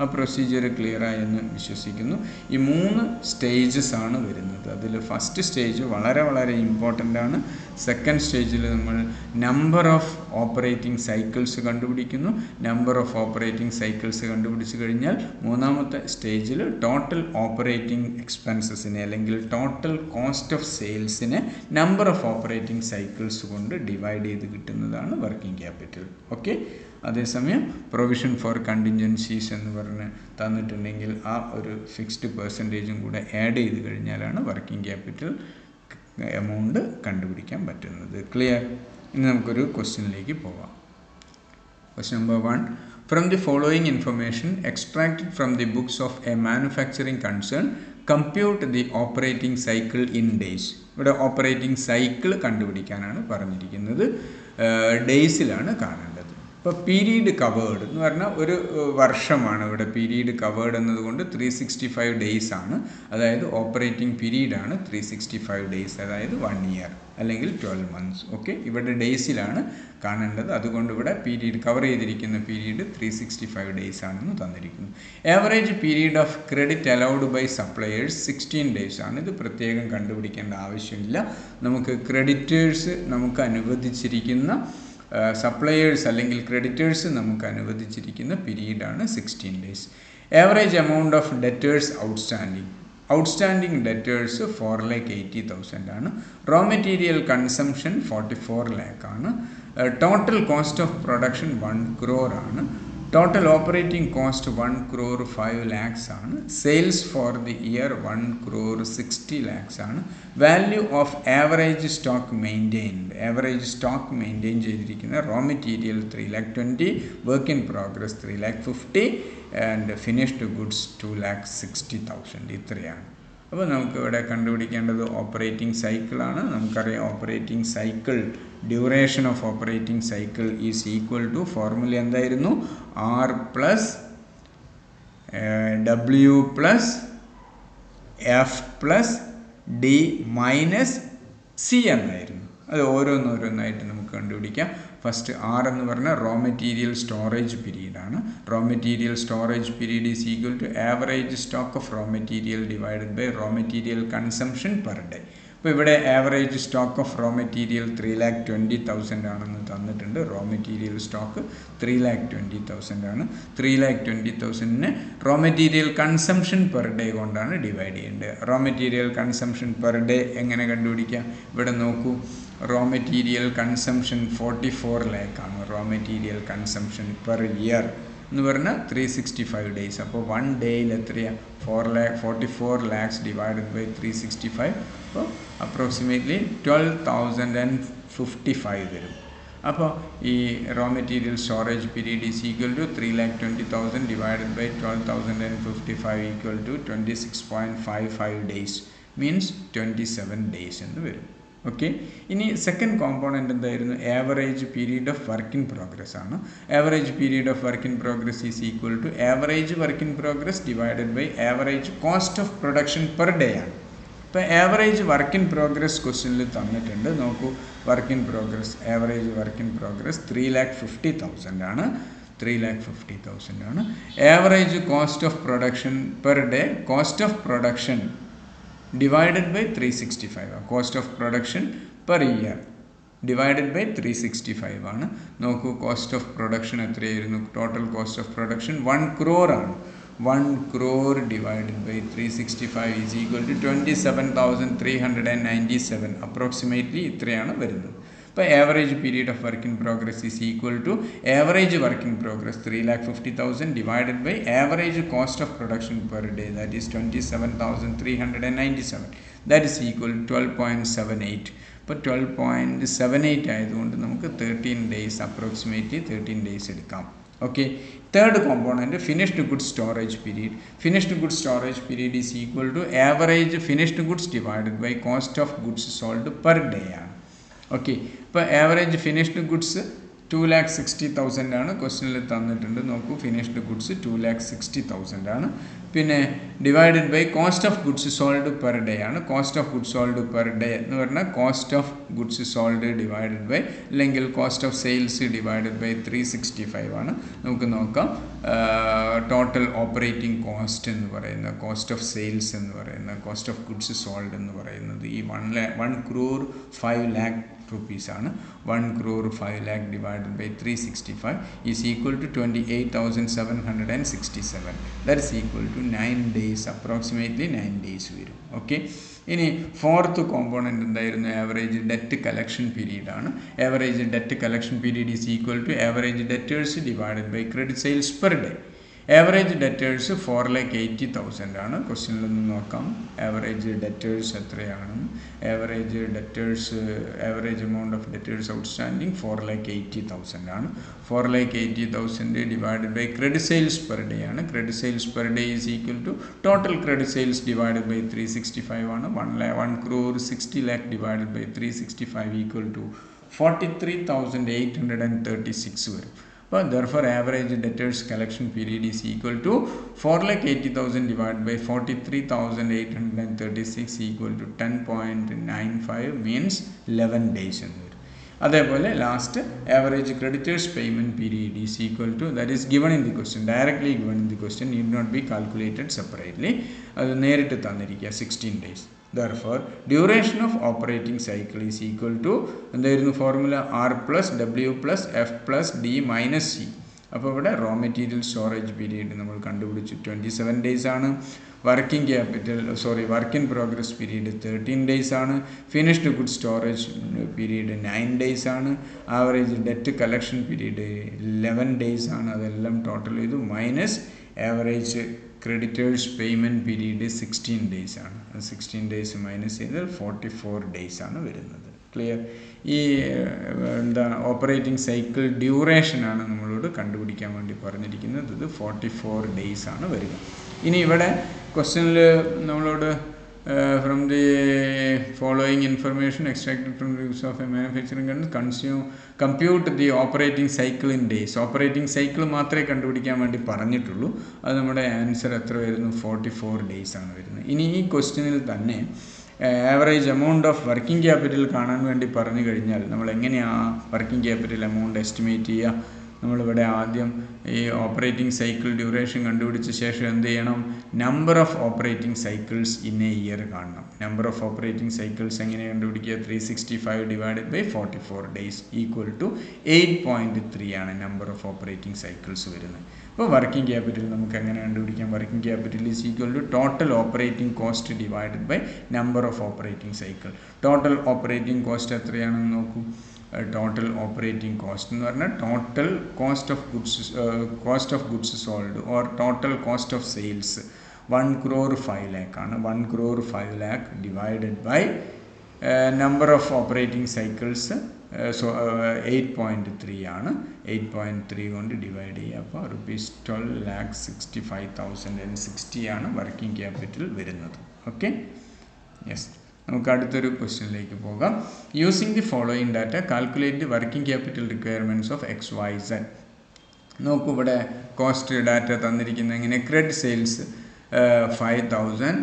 ആ പ്രൊസീജിയർ ക്ലിയറായെന്ന് വിശ്വസിക്കുന്നു. ഈ 3 സ്റ്റേജസ് ആണ് വരുന്നത്. അതിൽ ഫസ്റ്റ് സ്റ്റേജ് വളരെ വളരെ ഇമ്പോർട്ടൻ്റ് ആണ്. സെക്കൻഡ് സ്റ്റേജിൽ നമ്മൾ നമ്പർ ഓഫ് ഓപ്പറേറ്റിംഗ് സൈക്കിൾസ് കണ്ടുപിടിക്കുന്നു. നമ്പർ ഓഫ് ഓപ്പറേറ്റിംഗ് സൈക്കിൾസ് കണ്ടുപിടിച്ച് കഴിഞ്ഞാൽ മൂന്നാമത്തെ സ്റ്റേജിൽ ടോട്ടൽ ഓപ്പറേറ്റിംഗ് എക്സ്പെൻസസിനെ അല്ലെങ്കിൽ ടോട്ടൽ കോസ്റ്റ് ഓഫ് സെയിൽസിനെ നമ്പർ ഓഫ് ഓപ്പറേറ്റിംഗ് സൈക്കിൾസ് കൊണ്ട് ഡിവൈഡ് ചെയ്ത് കിട്ടുന്നതാണ് വർക്കിംഗ് ക്യാപിറ്റൽ. ഓക്കെ, അതേസമയം പ്രൊവിഷൻ ഫോർ കണ്ടിൻജൻസീസ് എന്ന് പറഞ്ഞ് തന്നിട്ടുണ്ടെങ്കിൽ ആ ഒരു ഫിക്സ്ഡ് പെർസെൻറ്റേജും കൂടെ ആഡ് ചെയ്ത് കഴിഞ്ഞാലാണ് വർക്കിംഗ് ക്യാപിറ്റൽ എമൗണ്ട് കണ്ടുപിടിക്കാൻ പറ്റുന്നത്. ക്ലിയർ? ഇനി നമുക്കൊരു ക്വസ്റ്റ്യനിലേക്ക് പോവാം. Question number 1. From the following information extracted from the books of a manufacturing concern, compute the operating cycle in days. ഇവിടെ ഓപ്പറേറ്റിംഗ് സൈക്കിൾ കണ്ടുപിടിക്കാനാണ് പറഞ്ഞിരിക്കുന്നത്. ഡേയ്സിലാണ് കാണേണ്ടത്. ഇപ്പോൾ പീരീഡ് കവേർഡ് എന്ന് പറഞ്ഞാൽ ഒരു വർഷമാണ് ഇവിടെ പീരീഡ് കവേർഡ് എന്നതുകൊണ്ട് 365 ഡേയ്സ് ആണ്. അതായത് ഓപ്പറേറ്റിംഗ് പീരീഡാണ് 365 ഡേയ്സ്, അതായത് 1 ഇയർ അല്ലെങ്കിൽ 12 months. ഓക്കെ, ഇവിടെ ഡേയ്സിലാണ് കാണേണ്ടത്. അതുകൊണ്ട് ഇവിടെ പീരീഡ് കവർ ചെയ്തിരിക്കുന്ന പീരീഡ് 365 ഡേയ്സ് ആണെന്ന് തന്നിരിക്കുന്നു. Average period of credit allowed by suppliers 16 days ആണ്. ഇത് പ്രത്യേകം കണ്ടുപിടിക്കേണ്ട ആവശ്യമില്ല. നമുക്ക് ക്രെഡിറ്റേഴ്സ് നമുക്ക് അനുവദിച്ചിരിക്കുന്ന സപ്ലയേഴ്സ് അല്ലെങ്കിൽ ക്രെഡിറ്റേഴ്സ് നമുക്ക് അനുവദിച്ചിരിക്കുന്ന പീരീഡാണ് 16 days. Average amount of debtors outstanding debtors 4,80,000 ആണ്. റോ മെറ്റീരിയൽ കൺസംഷൻ 44 lakh ആണ്. Total cost of production 1 crore ആണ്. Total operating cost 1 crore 5 lakhs ആണ്. Sales for the year 1 crore 60 lakhs ആണ്. Value of average stock maintain ചെയ്തിരിക്കുന്ന raw material 3,20,000, work in progress 3,50,000 and finished goods 2,60,000. ഇത്രയാണ്. അപ്പോൾ നമുക്ക് ഇവിടെ കണ്ടുപിടിക്കേണ്ടത് ഓപ്പറേറ്റിംഗ് സൈക്കിളാണ്. നമുക്കറിയാം operating cycle duration of operating cycle is equal to formula എന്തായിരുന്നു? R plus W plus F plus D minus C എന്നായിരുന്നു. അത് ഓരോന്നോരോന്നായിട്ട് നമുക്ക് കണ്ടുപിടിക്കാം. ഫസ്റ്റ് R എന്ന് പറഞ്ഞാൽ റോ മെറ്റീരിയൽ സ്റ്റോറേജ് പീരീഡാണ്. Raw material storage period is equal to average stock of raw material divided by raw material consumption per day. അപ്പോൾ ഇവിടെ average stock of raw material 3,20,000 ആണെന്ന് തന്നിട്ടുണ്ട്. റോ മെറ്റീരിയൽ സ്റ്റോക്ക് 3,20,000 ആണ്. 3,20,000നെ raw material consumption per day കൊണ്ടാണ് divide ചെയ്യേണ്ടത്. Raw material consumption per day എങ്ങനെ കണ്ടുപിടിക്കാം? ഇവിടെ നോക്കൂ, റോ മെറ്റീരിയൽ കൺസംഷൻ 44 lakh ആണ്. Raw material consumption per year എന്ന് പറഞ്ഞാൽ 365 ഡേയ്സ്. അപ്പോൾ 1 ഡേയിൽ എത്രയാണ്? 44 lakhs ഡിവൈഡഡ് ബൈ 365. അപ്പോൾ അപ്രോക്സിമേറ്റ്ലി 12,055 വരും. അപ്പോൾ ഈ raw material storage period is equal to 3,20,000 divided by 12,055 equal to 26.55 days means 27 days എന്ന് വരും. ഓക്കെ, ഇനി സെക്കൻഡ് കോമ്പോണൻ്റ് എന്തായിരുന്നു? Average period of work in progress ആണ്. Average period of work in progress is equal to average work in progress divided by average cost of production per day ആണ്. ഇപ്പോൾ average work in progress ക്വസ്റ്റ്യനിൽ തന്നിട്ടുണ്ട്. നോക്കൂ, work in progress average work in progress 3,50,000 ആണ്. 3,50,000 ആണ്. Average cost of production per day, cost of production divided by 365. Cost of production per year divided by 365 ആണ്. നോക്കൂ, cost of production എത്രയായിരുന്നു? Total cost of production 1 crore ആണ്. 1 crore divided by 365 is equal to 27,397. Approximately ഇത്രയാണ് വരുന്നത്. ഇപ്പോൾ average period of work in progress is equal to average work in progress 3,50,000 divided by average cost of production per day, that is 27,397. That is equal 12.78. ഇപ്പോൾ 12.78 ആയതുകൊണ്ട് നമുക്ക് 13 days, approximately 13 days എടുക്കാം. Okay, third component finished goods storage period. Finished goods storage period is equal to average finished goods divided by cost of goods sold per day ആണ്. Okay, ഇപ്പോൾ average finished goods 2,60,000 ആണ്. ക്വസ്റ്റ്യനിൽ തന്നിട്ടുണ്ട്. നോക്കൂ, finished goods 2,60,000 ആണ്. പിന്നെ divided by cost of goods sold per day ആണ്. Cost of goods sold per day എന്ന് പറഞ്ഞാൽ cost of goods sold divided by അല്ലെങ്കിൽ cost of sales divided by 365 ആണ്. നമുക്ക് നോക്കാം, ടോട്ടൽ ഓപ്പറേറ്റിംഗ് കോസ്റ്റ് എന്ന് പറയുന്ന, കോസ്റ്റ് ഓഫ് സെയിൽസ് എന്ന് പറയുന്ന, കോസ്റ്റ് ഓഫ് ഗുഡ്സ് സോൾഡ് എന്ന് പറയുന്നത് ഈ 1 crore 5 lakh rupees ആണ്. 1 crore 5 lakh divided by 365 is equal to 28,767. That is equal to 9 days, approximately 9 days വരും. ഓക്കെ, ഇനി ഫോർത്ത് കോമ്പോണൻറ്റ് എന്തായിരുന്നു? ആവറേജ് ഡെറ്റ് കളക്ഷൻ പീരീഡ് ആണ്. Average debt collection period is equal to average debtors divided by credit sales per day. Average debtors 4,80,000 ആണ്. ക്വസ്റ്റ്യനിലൊന്ന് നോക്കാം average debtors എത്രയാണ്. Average amount of debtors outstanding 4,80,000 ആണ്. 4,80,000 divided by credit sales per day ആണ്. Credit sales per day is equal to total credit sales divided by 365 ആണ്. 1 crore 60 lakh divided by 365 equal to 43,836 വരും. അപ്പോൾ therefore average debtors collection period is equal to 4,80,000 divided by 43,836 equal to 10.95 means 11 days എന്ന് വരും. അതേപോലെ last average creditors payment period is equal to, that is given in the question, directly given in the question, need not be calculated separately. അത് നേരിട്ട് തന്നിരിക്കുക 16 days. Therefore duration of operating cycle is equal to എന്തായിരുന്നു formula? R plus W plus F plus D minus C. അപ്പോൾ ഇവിടെ raw material storage period നമ്മൾ കണ്ടുപിടിച്ചു 27 days ആണ്. Working capital work in progress period 13 days ആണ്. Finished good storage period 9 days ആണ്. Average debt collection period 11 days ആണ്. അതെല്ലാം total ചെയ്തു minus average creditors payment period 16 days ആണ്. 16 days മൈനസ് ചെയ്താൽ 44 days ആണ് വരുന്നത്. ക്ലിയർ? ഈ എന്താണ് ഓപ്പറേറ്റിംഗ് സൈക്കിൾ ഡ്യൂറേഷനാണ് നമ്മളോട് കണ്ടുപിടിക്കാൻ വേണ്ടി പറഞ്ഞിരിക്കുന്നത്. ഇത് 44 days ആണ് വരിക. ഇനി ഇവിടെ ക്വസ്റ്റ്യനിൽ നമ്മളോട് from the following information extracted from the use of a manufacturing compute the operating cycle in days. Operating cycle മാത്രമേ കണ്ടുപിടിക്കാൻ വേണ്ടി പറഞ്ഞിട്ടുള്ളൂ. അത് നമ്മുടെ ആൻസർ എത്ര വരുന്നു? 44 days ആണ് വരുന്നത്. ഇനി ഈ ക്വസ്റ്റ്യനിൽ തന്നെ average amount of working capital കാണാൻ വേണ്ടി പറഞ്ഞു കഴിഞ്ഞാൽ നമ്മൾ എങ്ങനെയാണ് വർക്കിംഗ് ക്യാപിറ്റൽ എമൗണ്ട് എസ്റ്റിമേറ്റ് ചെയ്യുക? നമ്മളിവിടെ ആദ്യം ഈ ഓപ്പറേറ്റിംഗ് സൈക്കിൾ ഡ്യൂറേഷൻ കണ്ടുപിടിച്ച ശേഷം എന്ത് ചെയ്യണം? Number of operating cycles in a year കാണണം. നമ്പർ ഓഫ് ഓപ്പറേറ്റിംഗ് സൈക്കിൾസ് എങ്ങനെ കണ്ടുപിടിക്കുക? 365 divided by 44 days equal to 8.3 ആണ് നമ്പർ ഓഫ് ഓപ്പറേറ്റിംഗ് സൈക്കിൾസ് വരുന്നത്. അപ്പോൾ വർക്കിംഗ് ക്യാപിറ്റൽ നമുക്ക് എങ്ങനെ കണ്ടുപിടിക്കാം? Working capital is equal to total operating cost divided by number of operating cycle. Total operating cost എത്രയാണെന്ന് നോക്കൂ. ടോട്ടൽ ഓപ്പറേറ്റിംഗ് കോസ്റ്റ് എന്ന് പറഞ്ഞാൽ total cost of goods sold or total cost of sales 1 crore 5 lakh ആണ്. 1 crore 5 lakh divided by number of operating cycles 8.3 ആണ്. 8.3 കൊണ്ട് divide ചെയ്യുക. അപ്പോൾ ₹12,65,060 ആണ് വർക്കിംഗ് ക്യാപിറ്റൽ വരുന്നത്. Okay, yes. നമുക്ക് അടുത്തൊരു ക്വസ്റ്റ്യനിലേക്ക് പോകാം. Using the following data calculate the working capital requirements of XYZ. നോക്കൂ, ഇവിടെ കോസ്റ്റ് ഡാറ്റ തന്നിരിക്കുന്നത് എങ്ങനെ? Credit sales 5,000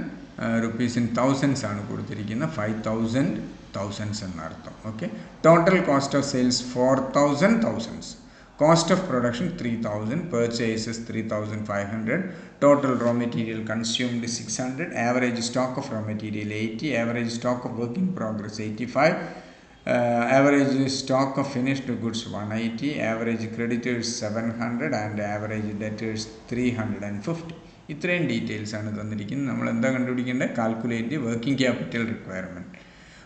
rupees in thousands ആണ് കൊടുത്തിരിക്കുന്നത്. 5,000 thousands എന്നർത്ഥം. Okay, total cost of sales 4,000 thousands. Cost of production 3,000, purchases 3,500, total raw material consumed 600, average stock of raw material 80, average stock of work in progress 85, average stock of finished goods 180, average creditors 700 and average debtors 350. ഇത്രയും details ആണ് തന്നിരിക്കുന്നത്. നമ്മൾ എന്താ കണ്ടുപിടിക്കേണ്ടത്? Calculate the working capital requirement.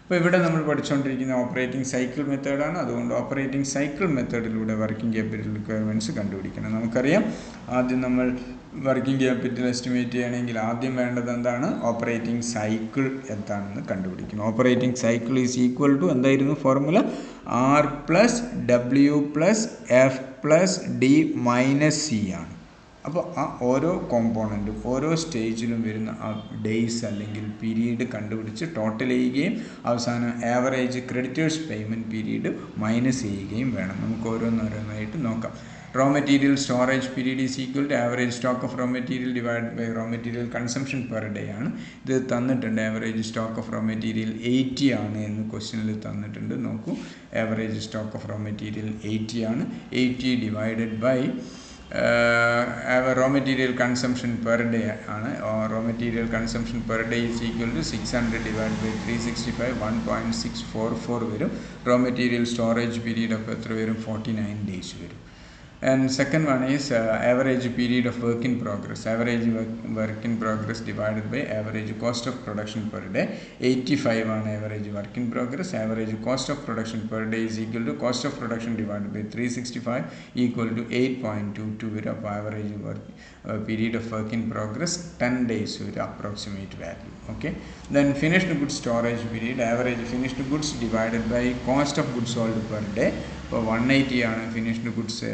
അപ്പോൾ ഇവിടെ നമ്മൾ പഠിച്ചുകൊണ്ടിരിക്കുന്ന ഓപ്പറേറ്റിംഗ് സൈക്കിൾ മെത്തേഡാണ്. അതുകൊണ്ട് ഓപ്പറേറ്റിംഗ് സൈക്കിൾ മെത്തേഡിലൂടെ വർക്കിംഗ് ക്യാപിറ്റൽ റിക്വയർമെൻറ്റ്സ് കണ്ടുപിടിക്കണം. നമുക്കറിയാം, ആദ്യം നമ്മൾ വർക്കിംഗ് ക്യാപിറ്റൽ എസ്റ്റിമേറ്റ് ചെയ്യണമെങ്കിൽ ആദ്യം വേണ്ടത് എന്താണ്? ഓപ്പറേറ്റിംഗ് സൈക്കിൾ എന്താണെന്ന് കണ്ടുപിടിക്കണം. Operating cycle is equal to എന്തായിരുന്നു formula? R plus W plus F plus D minus C ആണ്. അപ്പോൾ ആ ഓരോ കോമ്പോണൻറ്റും ഓരോ സ്റ്റേജിലും വരുന്ന ആ ഡേയ്സ് അല്ലെങ്കിൽ പീരീഡ് കണ്ടുപിടിച്ച് ടോട്ടൽ ചെയ്യുകയും അവസാനം average creditors payment period minus ചെയ്യുകയും വേണം. നമുക്ക് ഓരോന്നോരോന്നായിട്ട് നോക്കാം. Raw material storage period is equal to average stock of raw material divide by raw material consumption per day ആണ്. ഇത് തന്നിട്ടുണ്ട്. Average stock of raw material 80 ആണ് എന്ന് ക്വസ്റ്റ്യനിൽ തന്നിട്ടുണ്ട്. നോക്കൂ, average stock of raw material 80 ആണ്. 80 divided by raw material consumption per day ആണ്. Raw material consumption per day is equal to 600 divided by 365, 1.644 വരും. Raw material storage period അപ്പോൾ എത്ര വരും? 49 days വരും. And second one is average period of work in progress. Average work in progress divided by average cost of production per day. 85 on average work in progress. Average cost of production per day is equal to cost of production divided by 365 equal to 8.22 with average work period of work in progress 10 days with approximate value. Okay. Then finished goods storage period. Average finished goods divided by cost of goods sold per day. ഇപ്പോൾ 180 ആണ് finished goods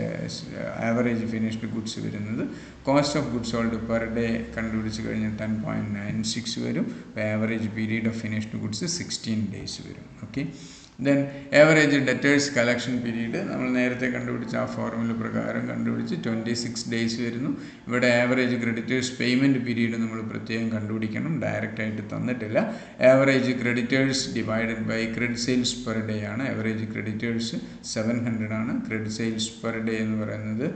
average finished goods വരുന്നത്. Cost of goods sold per day കണ്ടുപിടിച്ച് കഴിഞ്ഞാൽ 10.96 വരും. Average period of finished goods 16 days വരും. Okay. Then average debtors collection period നമ്മൾ നേരത്തെ കണ്ടുപിടിച്ച ആ ഫോർമുല പ്രകാരം കണ്ടുപിടിച്ച് 26 days വരുന്നു. ഇവിടെ ആവറേജ് ക്രെഡിറ്റേഴ്സ് പേയ്മെൻറ്റ് പീരീഡ് നമ്മൾ പ്രത്യേകം കണ്ടുപിടിക്കണം, ഡയറക്റ്റായിട്ട് തന്നിട്ടില്ല. Average creditors divided by credit sales per day ആണ്. ആവറേജ് ക്രെഡിറ്റേഴ്സ് 700 ആണ്. ക്രെഡിറ്റ് സെയിൽസ് പെർ ഡേ എന്ന് പറയുന്നത്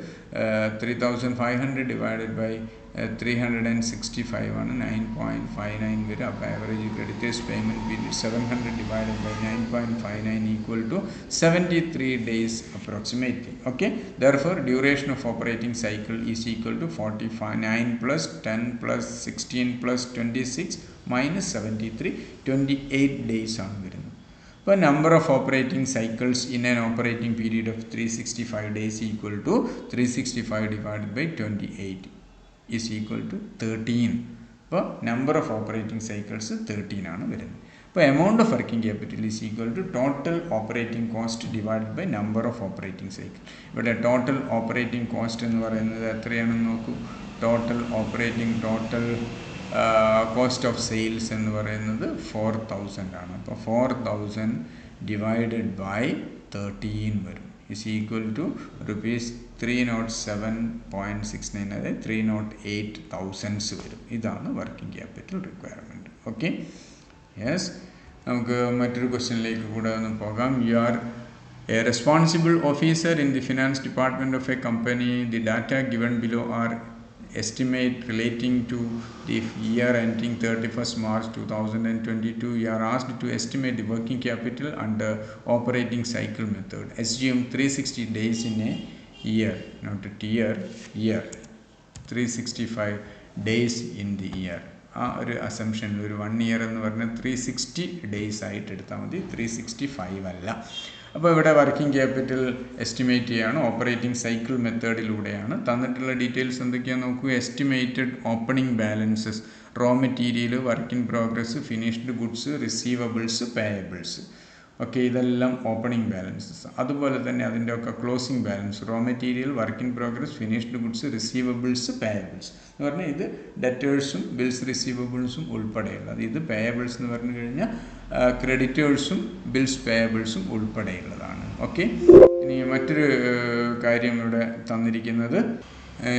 3500 ഡിവൈഡഡ് ബൈ 365 ആണ്. 9.59 വരും. അപ്പോൾ average creditors payment period 700 divided by 9.59 equal to 73 days approximately. Okay. Therefore, duration of operating cycle is equal to 49 plus 10 plus 16 plus 26 minus 73, 28 days ആണ് വരുന്നത്. അപ്പോൾ number of operating cycles in an operating period of 365 days equal to 365 divided by 28 is equal to 13. അപ്പോൾ number of operating cycles 13 ആണ് വരുന്നത്. അപ്പോൾ amount of working capital is equal to total operating cost divided by number of operating cycle. ഇവിടെ total operating cost എന്ന് പറയുന്നത് എത്രയാണെന്ന് നോക്കൂ. total cost of sales എന്ന് പറയുന്നത് 4000 ആണ്. അപ്പോൾ 4000 ഡിവൈഡഡ് ബൈ 13 വരും. ഇസ് ഈക്വൽ ടു റുപ്പീസ് 307.69, അതായത് 308,000 വരും. ഇതാണ് working capital requirement. Okay. Yes, നമുക്ക് മറ്റൊരു ക്വസ്റ്റ്യനിലേക്ക് കൂടെ ഒന്ന് പോകാം. You are A responsible officer in the finance department of A company. The data given below are estimate relating to the year ending 31st March 2022. You are asked to estimate the working capital under operating cycle method. Assume 360 days in a year, not a year. 365 days in the year. ആ ഒരു assumption, ഒരു 1 year എന്ന് പറഞ്ഞാൽ 360 days ആയിട്ട് എടുത്താൽ മതി, 365 അല്ല. അപ്പോൾ ഇവിടെ വർക്കിംഗ് ക്യാപിറ്റൽ എസ്റ്റിമേറ്റ് ചെയ്യാണ് ഓപ്പറേറ്റിംഗ് സൈക്കിൾ മെത്തേഡിലൂടെയാണ്. തന്നിട്ടുള്ള ഡീറ്റെയിൽസ് എന്തൊക്കെയാണെന്ന് നോക്കൂ. Estimated opening balances, raw material, work in progress, finished goods, receivables, payables. Okay, ഇതെല്ലാം ഓപ്പണിംഗ് ബാലൻസസ്. അതുപോലെ തന്നെ അതിൻ്റെ ഒക്കെ closing balance, raw material, work in progress, finished goods, receivables, payables എന്ന് പറഞ്ഞാൽ ഇത് ഡെറ്റേഴ്സും ബിൽസ് റിസീവബിൾസും ഉൾപ്പെടെയുള്ളത്. ഇത് പേയബിൾസ് എന്ന് പറഞ്ഞു കഴിഞ്ഞാൽ ക്രെഡിറ്റേഴ്സും ബിൽസ് പേയബിൾസും ഉൾപ്പെടെയുള്ളതാണ്. ഓക്കെ. ഇനി മറ്റൊരു കാര്യം ഇവിടെ തന്നിരിക്കുന്നത്,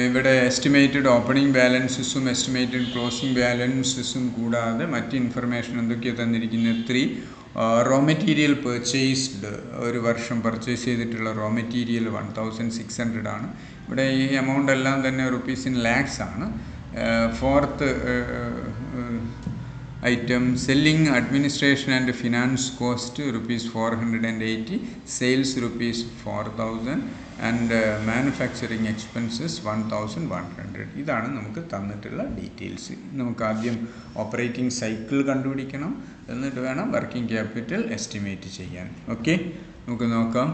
ഇവിടെ എസ്റ്റിമേറ്റഡ് ഓപ്പണിംഗ് ബാലൻസസും എസ്റ്റിമേറ്റഡ് ക്ലോസിംഗ് ബാലൻസസും കൂടാതെ മറ്റ് ഇൻഫർമേഷൻ എന്തൊക്കെയാണ് തന്നിരിക്കുന്നത്. 3 റോ മെറ്റീരിയൽ പർച്ചേസ്ഡ്, ഒരു വർഷം പർച്ചേസ് ചെയ്തിട്ടുള്ള റോ മെറ്റീരിയൽ 1600 ആണ്. ഇവിടെ ഈ എമൗണ്ട് എല്ലാം തന്നെ റുപ്പീസ് ഇൻ ലാക്സ് ആണ്. 4th item, selling, administration and finance cost rupees 480, sales rupees 4000 and manufacturing expenses 1100. ഇതാണ് നമുക്ക് തന്നിട്ടുള്ള ഡീറ്റെയിൽസ്. നമുക്ക് ആദ്യം ഓപ്പറേറ്റിംഗ് സൈക്കിൾ കണ്ടുപിടിക്കണം, എന്നിട്ട് വേണം വർക്കിംഗ് ക്യാപിറ്റൽ എസ്റ്റിമേറ്റ് ചെയ്യാൻ. ഓക്കെ, നമുക്ക് നോക്കാം.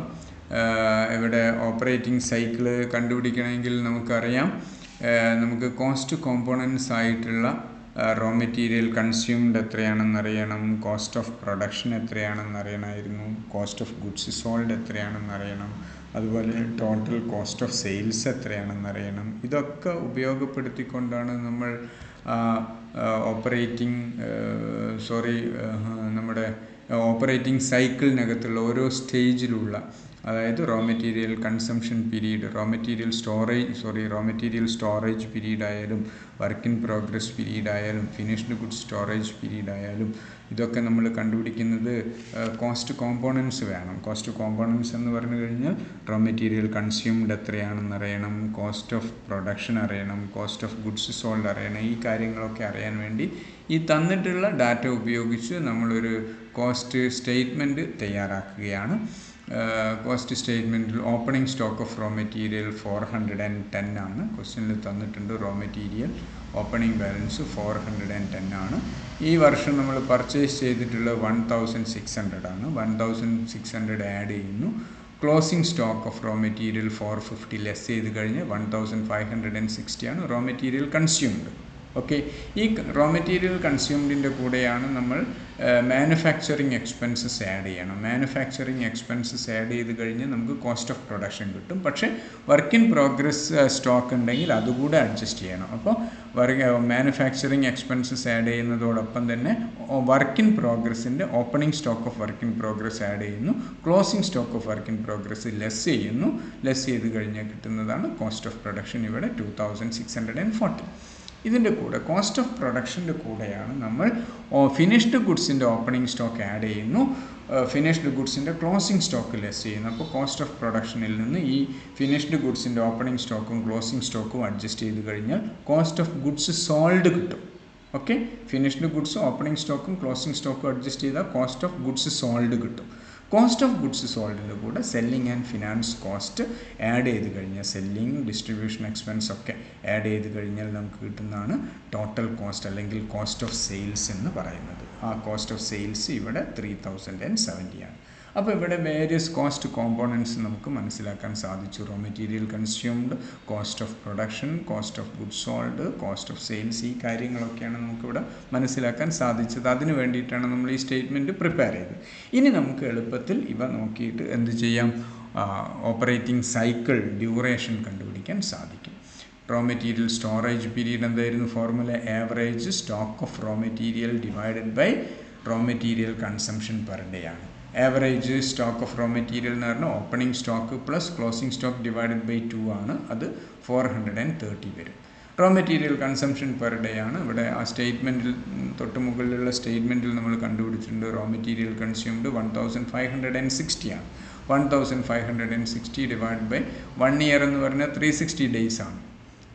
ഇവിടെ ഓപ്പറേറ്റിംഗ് സൈക്കിൾ കണ്ടുപിടിക്കണമെങ്കിൽ നമുക്കറിയാം, നമുക്ക് കോസ്റ്റ് കോമ്പോണൻസ് ആയിട്ടുള്ള റോ മെറ്റീരിയൽ കൺസ്യൂംഡ് എത്രയാണെന്നറിയണം, കോസ്റ്റ് ഓഫ് പ്രൊഡക്ഷൻ എത്രയാണെന്നറിയണമായിരുന്നു, കോസ്റ്റ് ഓഫ് ഗുഡ്സ് സോൾഡ് എത്രയാണെന്നറിയണം, അതുപോലെ ടോട്ടൽ കോസ്റ്റ് ഓഫ് സെയിൽസ് എത്രയാണെന്നറിയണം. ഇതൊക്കെ ഉപയോഗപ്പെടുത്തിക്കൊണ്ടാണ് നമ്മൾ നമ്മുടെ ഓപ്പറേറ്റിംഗ് സൈക്കിളിനകത്തുള്ള ഓരോ സ്റ്റേജിലുള്ള അതായത് raw material consumption period, raw material storage period ആയാലും, വർക്ക് ഇൻ പ്രോഗ്രസ് പീരീഡ് ആയാലും, ഫിനിഷ്ഡ് ഗുഡ്സ് സ്റ്റോറേജ് പീരീഡ് ആയാലും, ഇതൊക്കെ നമ്മൾ കണ്ടുപിടിക്കുന്നത് കോസ്റ്റ് കോമ്പോണൻസ് വേണം. കോസ്റ്റ് കോമ്പോണൻസ് എന്ന് പറഞ്ഞു കഴിഞ്ഞാൽ റോ മെറ്റീരിയൽ കൺസ്യൂംഡ് എത്രയാണെന്ന് അറിയണം, കോസ്റ്റ് ഓഫ് പ്രൊഡക്ഷൻ അറിയണം, കോസ്റ്റ് ഓഫ് ഗുഡ്സ് സോൾഡ് അറിയണം. ഈ കാര്യങ്ങളൊക്കെ അറിയാൻ വേണ്ടി ഈ തന്നിട്ടുള്ള ഡാറ്റ ഉപയോഗിച്ച് നമ്മളൊരു കോസ്റ്റ് സ്റ്റേറ്റ്മെൻറ്റ് തയ്യാറാക്കുകയാണ്. കോസ്റ്റ് സ്റ്റേറ്റ്മെൻറ്റിൽ opening stock of raw material 410 ആണ്. ക്വസ്റ്റ്യനിൽ തന്നിട്ടുണ്ട് റോ മെറ്റീരിയൽ ഓപ്പണിംഗ് ബാലൻസ് 410 ആണ്. ഈ വർഷം നമ്മൾ പർച്ചേസ് ചെയ്തിട്ടുള്ള 1600 ആണ്. 1600 ആഡ് ചെയ്യുന്നു. Closing stock of raw material 450 less ചെയ്ത് കഴിഞ്ഞ് 1560 ആണ് റോ മെറ്റീരിയൽ കൺസ്യൂംഡ്. ഓക്കെ, ഈ റോ മെറ്റീരിയൽ കൺസ്യൂംഡിൻ്റെ കൂടെയാണ് നമ്മൾ മാനുഫാക്ചറിങ് എക്സ്പെൻസസ് ആഡ് ചെയ്യണം. മാനുഫാക്ചറിങ് എക്സ്പെൻസസ് ആഡ് ചെയ്ത് കഴിഞ്ഞ് നമുക്ക് കോസ്റ്റ് ഓഫ് പ്രൊഡക്ഷൻ കിട്ടും. പക്ഷേ വർക്ക് ഇൻ പ്രോഗ്രസ് സ്റ്റോക്ക് ഉണ്ടെങ്കിൽ അതുകൂടെ അഡ്ജസ്റ്റ് ചെയ്യണം. അപ്പോൾ മാനുഫാക്ചറിങ് എക്സ്പെൻസസ് ആഡ് ചെയ്യുന്നതോടൊപ്പം തന്നെ വർക്ക് ഇൻ പ്രോഗ്രസിൻ്റെ opening stock of work in progress add ചെയ്യുന്നു, closing stock of work in progress less ചെയ്യുന്നു. ലെസ് ചെയ്ത് കഴിഞ്ഞാൽ കിട്ടുന്നതാണ് കോസ്റ്റ് ഓഫ് പ്രൊഡക്ഷൻ, ഇവിടെ 2640. ഇതിൻ്റെ കൂടെ കോസ്റ്റ് ഓഫ് പ്രൊഡക്ഷൻ്റെ കൂടെയാണ് നമ്മൾ ഫിനിഷ്ഡ് ഗുഡ്സിൻ്റെ ഓപ്പണിംഗ് സ്റ്റോക്ക് ആഡ് ചെയ്യുന്നു, ഫിനിഷ്ഡ് ഗുഡ്സിൻ്റെ ക്ലോസിംഗ് സ്റ്റോക്ക് ലെസ് ചെയ്യുന്നു. അപ്പോൾ കോസ്റ്റ് ഓഫ് പ്രൊഡക്ഷനിൽ നിന്ന് ഈ ഫിനിഷ്ഡ് ഗുഡ്സിൻ്റെ ഓപ്പണിംഗ് സ്റ്റോക്കും ക്ലോസിംഗ് സ്റ്റോക്കും അഡ്ജസ്റ്റ് ചെയ്ത് കഴിഞ്ഞാൽ കോസ്റ്റ് ഓഫ് ഗുഡ്സ് സോൾഡ് കിട്ടും. ഓക്കെ, ഫിനിഷ്ഡ് ഗുഡ്സ് ഓപ്പണിംഗ് സ്റ്റോക്കും ക്ലോസിംഗ് സ്റ്റോക്കും അഡ്ജസ്റ്റ് ചെയ്താൽ കോസ്റ്റ് ഓഫ് ഗുഡ്സ് സോൾഡ് കിട്ടും. കോസ്റ്റ് ഓഫ് ഗുഡ്സ് സോൾഡിൻ്റെ കൂടെ selling and finance cost add ചെയ്ത് കഴിഞ്ഞാൽ, സെല്ലിംഗ് ഡിസ്ട്രിബ്യൂഷൻ എക്സ്പെൻസ് ഒക്കെ ആഡ് ചെയ്ത് കഴിഞ്ഞാൽ നമുക്ക് കിട്ടുന്നതാണ് ടോട്ടൽ കോസ്റ്റ് അല്ലെങ്കിൽ കോസ്റ്റ് ഓഫ് സെയിൽസ് എന്ന് പറയുന്നത്. ആ കോസ്റ്റ് ഓഫ് സെയിൽസ് ഇവിടെ 3070 ആണ്. അപ്പോൾ ഇവിടെ വേരിയസ് കോസ്റ്റ് കോമ്പോണൻസ് നമുക്ക് മനസ്സിലാക്കാൻ സാധിച്ചു. Raw material consumed, cost of production, cost of goods sold, cost of sales, ഈ കാര്യങ്ങളൊക്കെയാണ് നമുക്കിവിടെ മനസ്സിലാക്കാൻ സാധിച്ചത്. അതിന് വേണ്ടിയിട്ടാണ് നമ്മൾ ഈ സ്റ്റേറ്റ്മെൻറ്റ് പ്രിപ്പയർ ചെയ്തത്. ഇനി നമുക്ക് എളുപ്പത്തിൽ ഇവ നോക്കിയിട്ട് എന്ത് ചെയ്യാം, ഓപ്പറേറ്റിംഗ് സൈക്കിൾ ഡ്യൂറേഷൻ കണ്ടുപിടിക്കാൻ സാധിക്കും. റോ മെറ്റീരിയൽ സ്റ്റോറേജ് പീരീഡ് എന്തായിരുന്നു formula? Average stock of raw material divided by raw material consumption per day ആണ്. Average stock of raw material എന്ന് പറഞ്ഞാൽ opening stock plus closing stock divided by 2 ആണ്. അത് 430 വരും. Raw material consumption per day ആണ്. ഇവിടെ ആ സ്റ്റേറ്റ്മെൻറ്റിൽ തൊട്ട് മുകളിലുള്ള സ്റ്റേറ്റ്മെൻറ്റിൽ നമ്മൾ കണ്ടുപിടിച്ചിട്ടുണ്ട് റോ മെറ്റീരിയൽ കൺസ്യൂംഡ് 1560 ആണ്. 1560 ഡിവൈഡ് ബൈ 1 ഇയർ എന്ന് പറഞ്ഞാൽ 360 ഡേയ്സ് ആണ്.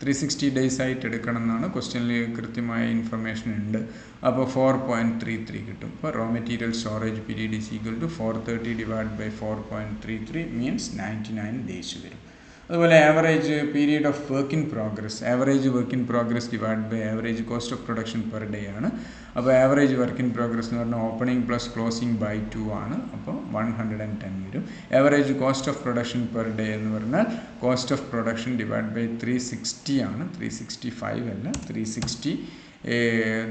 360 ഡേയ്സ് ആയിട്ട് എടുക്കണം എന്നാണ് ക്വസ്റ്റ്യനിൽ കൃത്യമായ ഇൻഫർമേഷൻ ഉണ്ട്. അപ്പോൾ 4.33 കിട്ടും. അപ്പോൾ raw material storage period is equal to 430 divide by 4.33 means 99 days വരും. അതുപോലെ average period of work in progress, average work in progress divide by average cost of production per day ആണ്. അപ്പോൾ ആവറേജ് വർക്ക് ഇൻ പ്രോഗ്രസ് എന്ന് പറഞ്ഞാൽ opening plus closing by 2 ആണ്. അപ്പോൾ 110 വരും. Average cost of production per day എന്ന് പറഞ്ഞാൽ cost of production divide by 360 ആണ്. 365 അല്ല, 360.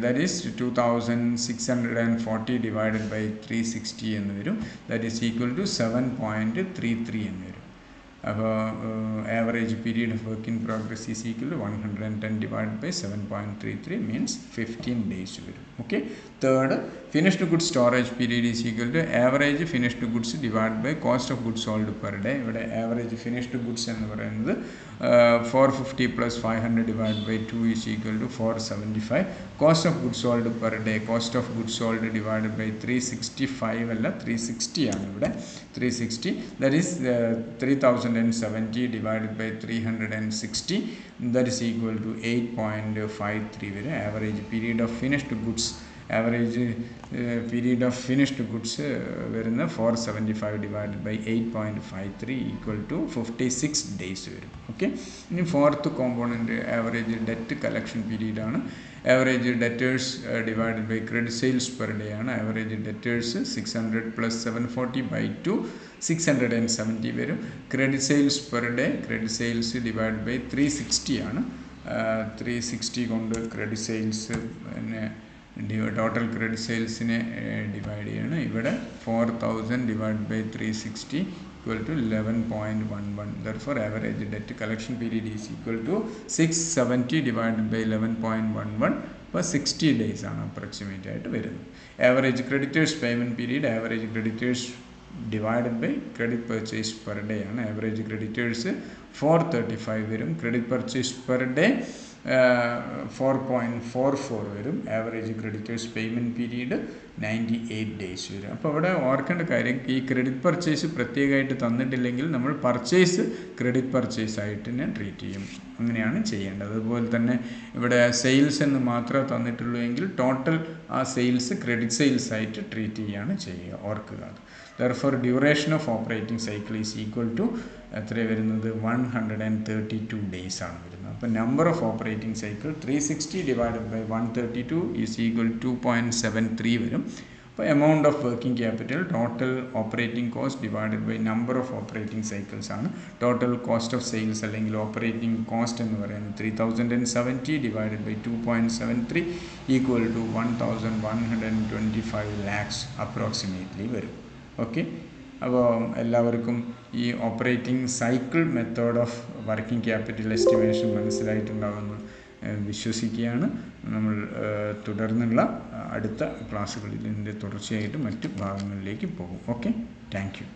That is 2640 divided by 360 എന്ന് വരും. That is equal to 7.33 എന്ന് വരും. അപ്പോൾ average period of work in progress is equal to 110 divide by 7.33 means 15 days വരും. Okay. Third, finished goods storage period is equal to average finished goods divide by cost of goods sold per day. ഇവിടെ average finished goods എന്ന് പറയുന്നത് 450 plus 500 divide by 2 is equal to 475. Cost of goods sold per day, cost of goods sold divide by 365 അല്ല 360 ആണ് ഇവിടെ. 360 that is 3070 divided by 360 that is equal to 8.53 വരും. Average period of finished goods, average period of finished goods വരുന്ന 475 divided by 8.53 equal to 56 days വരും. Okay. ഇനി fourth component average debt collection period ആണ്. Average debtors divided by credit sales per day ആണ്. Average debtors 600 plus 740 by 2 670 വരും. Credit sales per day, credit sales divide by 360 ആണ്. 360 കൊണ്ട് credit sales പിന്നെ total credit സെയിൽസിനെ divide ചെയ്യണം. ഇവിടെ 4000 divide by 360 equal to 11.11. Therefore average debt collection period is equal to 670 divided by 11.11 per 60 days ആണ് approximate ആയിട്ട് വരുന്നത്. Average creditors payment period, average creditors divided by credit purchase per day ആണ്. Average creditors 435 വരും. Credit purchase per day 4.44 വരും. Average creditors payment period 98 days വരും. അപ്പോൾ ഇവിടെ ഓർക്കേണ്ട കാര്യം, ഈ ക്രെഡിറ്റ് പർച്ചേസ് പ്രത്യേകമായിട്ട് തന്നിട്ടില്ലെങ്കിൽ നമ്മൾ പർച്ചേസ് ക്രെഡിറ്റ് പർച്ചേസ് ആയിട്ട് തന്നെ ട്രീറ്റ് ചെയ്യും. അങ്ങനെയാണ് ചെയ്യേണ്ടത്. അതുപോലെ തന്നെ ഇവിടെ സെയിൽസ് എന്ന് മാത്രമേ തന്നിട്ടുള്ളൂ എങ്കിൽ ടോട്ടൽ ആ സെയിൽസ് ക്രെഡിറ്റ് സെയിൽസ് ആയിട്ട് ട്രീറ്റ് ചെയ്യുകയാണ് ചെയ്യുക. ഓർക്കുക അത്. Therefore, duration of operating cycle is equal to എത്ര വരുന്നത് 132 days ആണ് വരുന്നത്. അപ്പോൾ number of operating cycle 360 divided by 132 is equal 2.73 വരും. അപ്പോൾ amount of working capital total operating cost divided by number of operating cycles ആണ്. ടോട്ടൽ കോസ്റ്റ് ഓഫ് സെയിൽസ് അല്ലെങ്കിൽ operating cost എന്ന് പറയുന്നത് 3070 divided by 2.73 equal to 1125 lakhs approximately വരും. Okay, അപ്പോൾ എല്ലാവർക്കും ഈ operating cycle method of working capital estimation മനസ്സിലായിട്ടുണ്ടാകുമെന്ന് വിശ്വസിക്കുകയാണ്. നമ്മൾ തുടർന്നുള്ള അടുത്ത ക്ലാസ്സുകളിൽ ഇതിൻ്റെ തുടർച്ചയായിട്ട് മറ്റ് ഭാഗങ്ങളിലേക്ക് പോകും. Okay, thank you.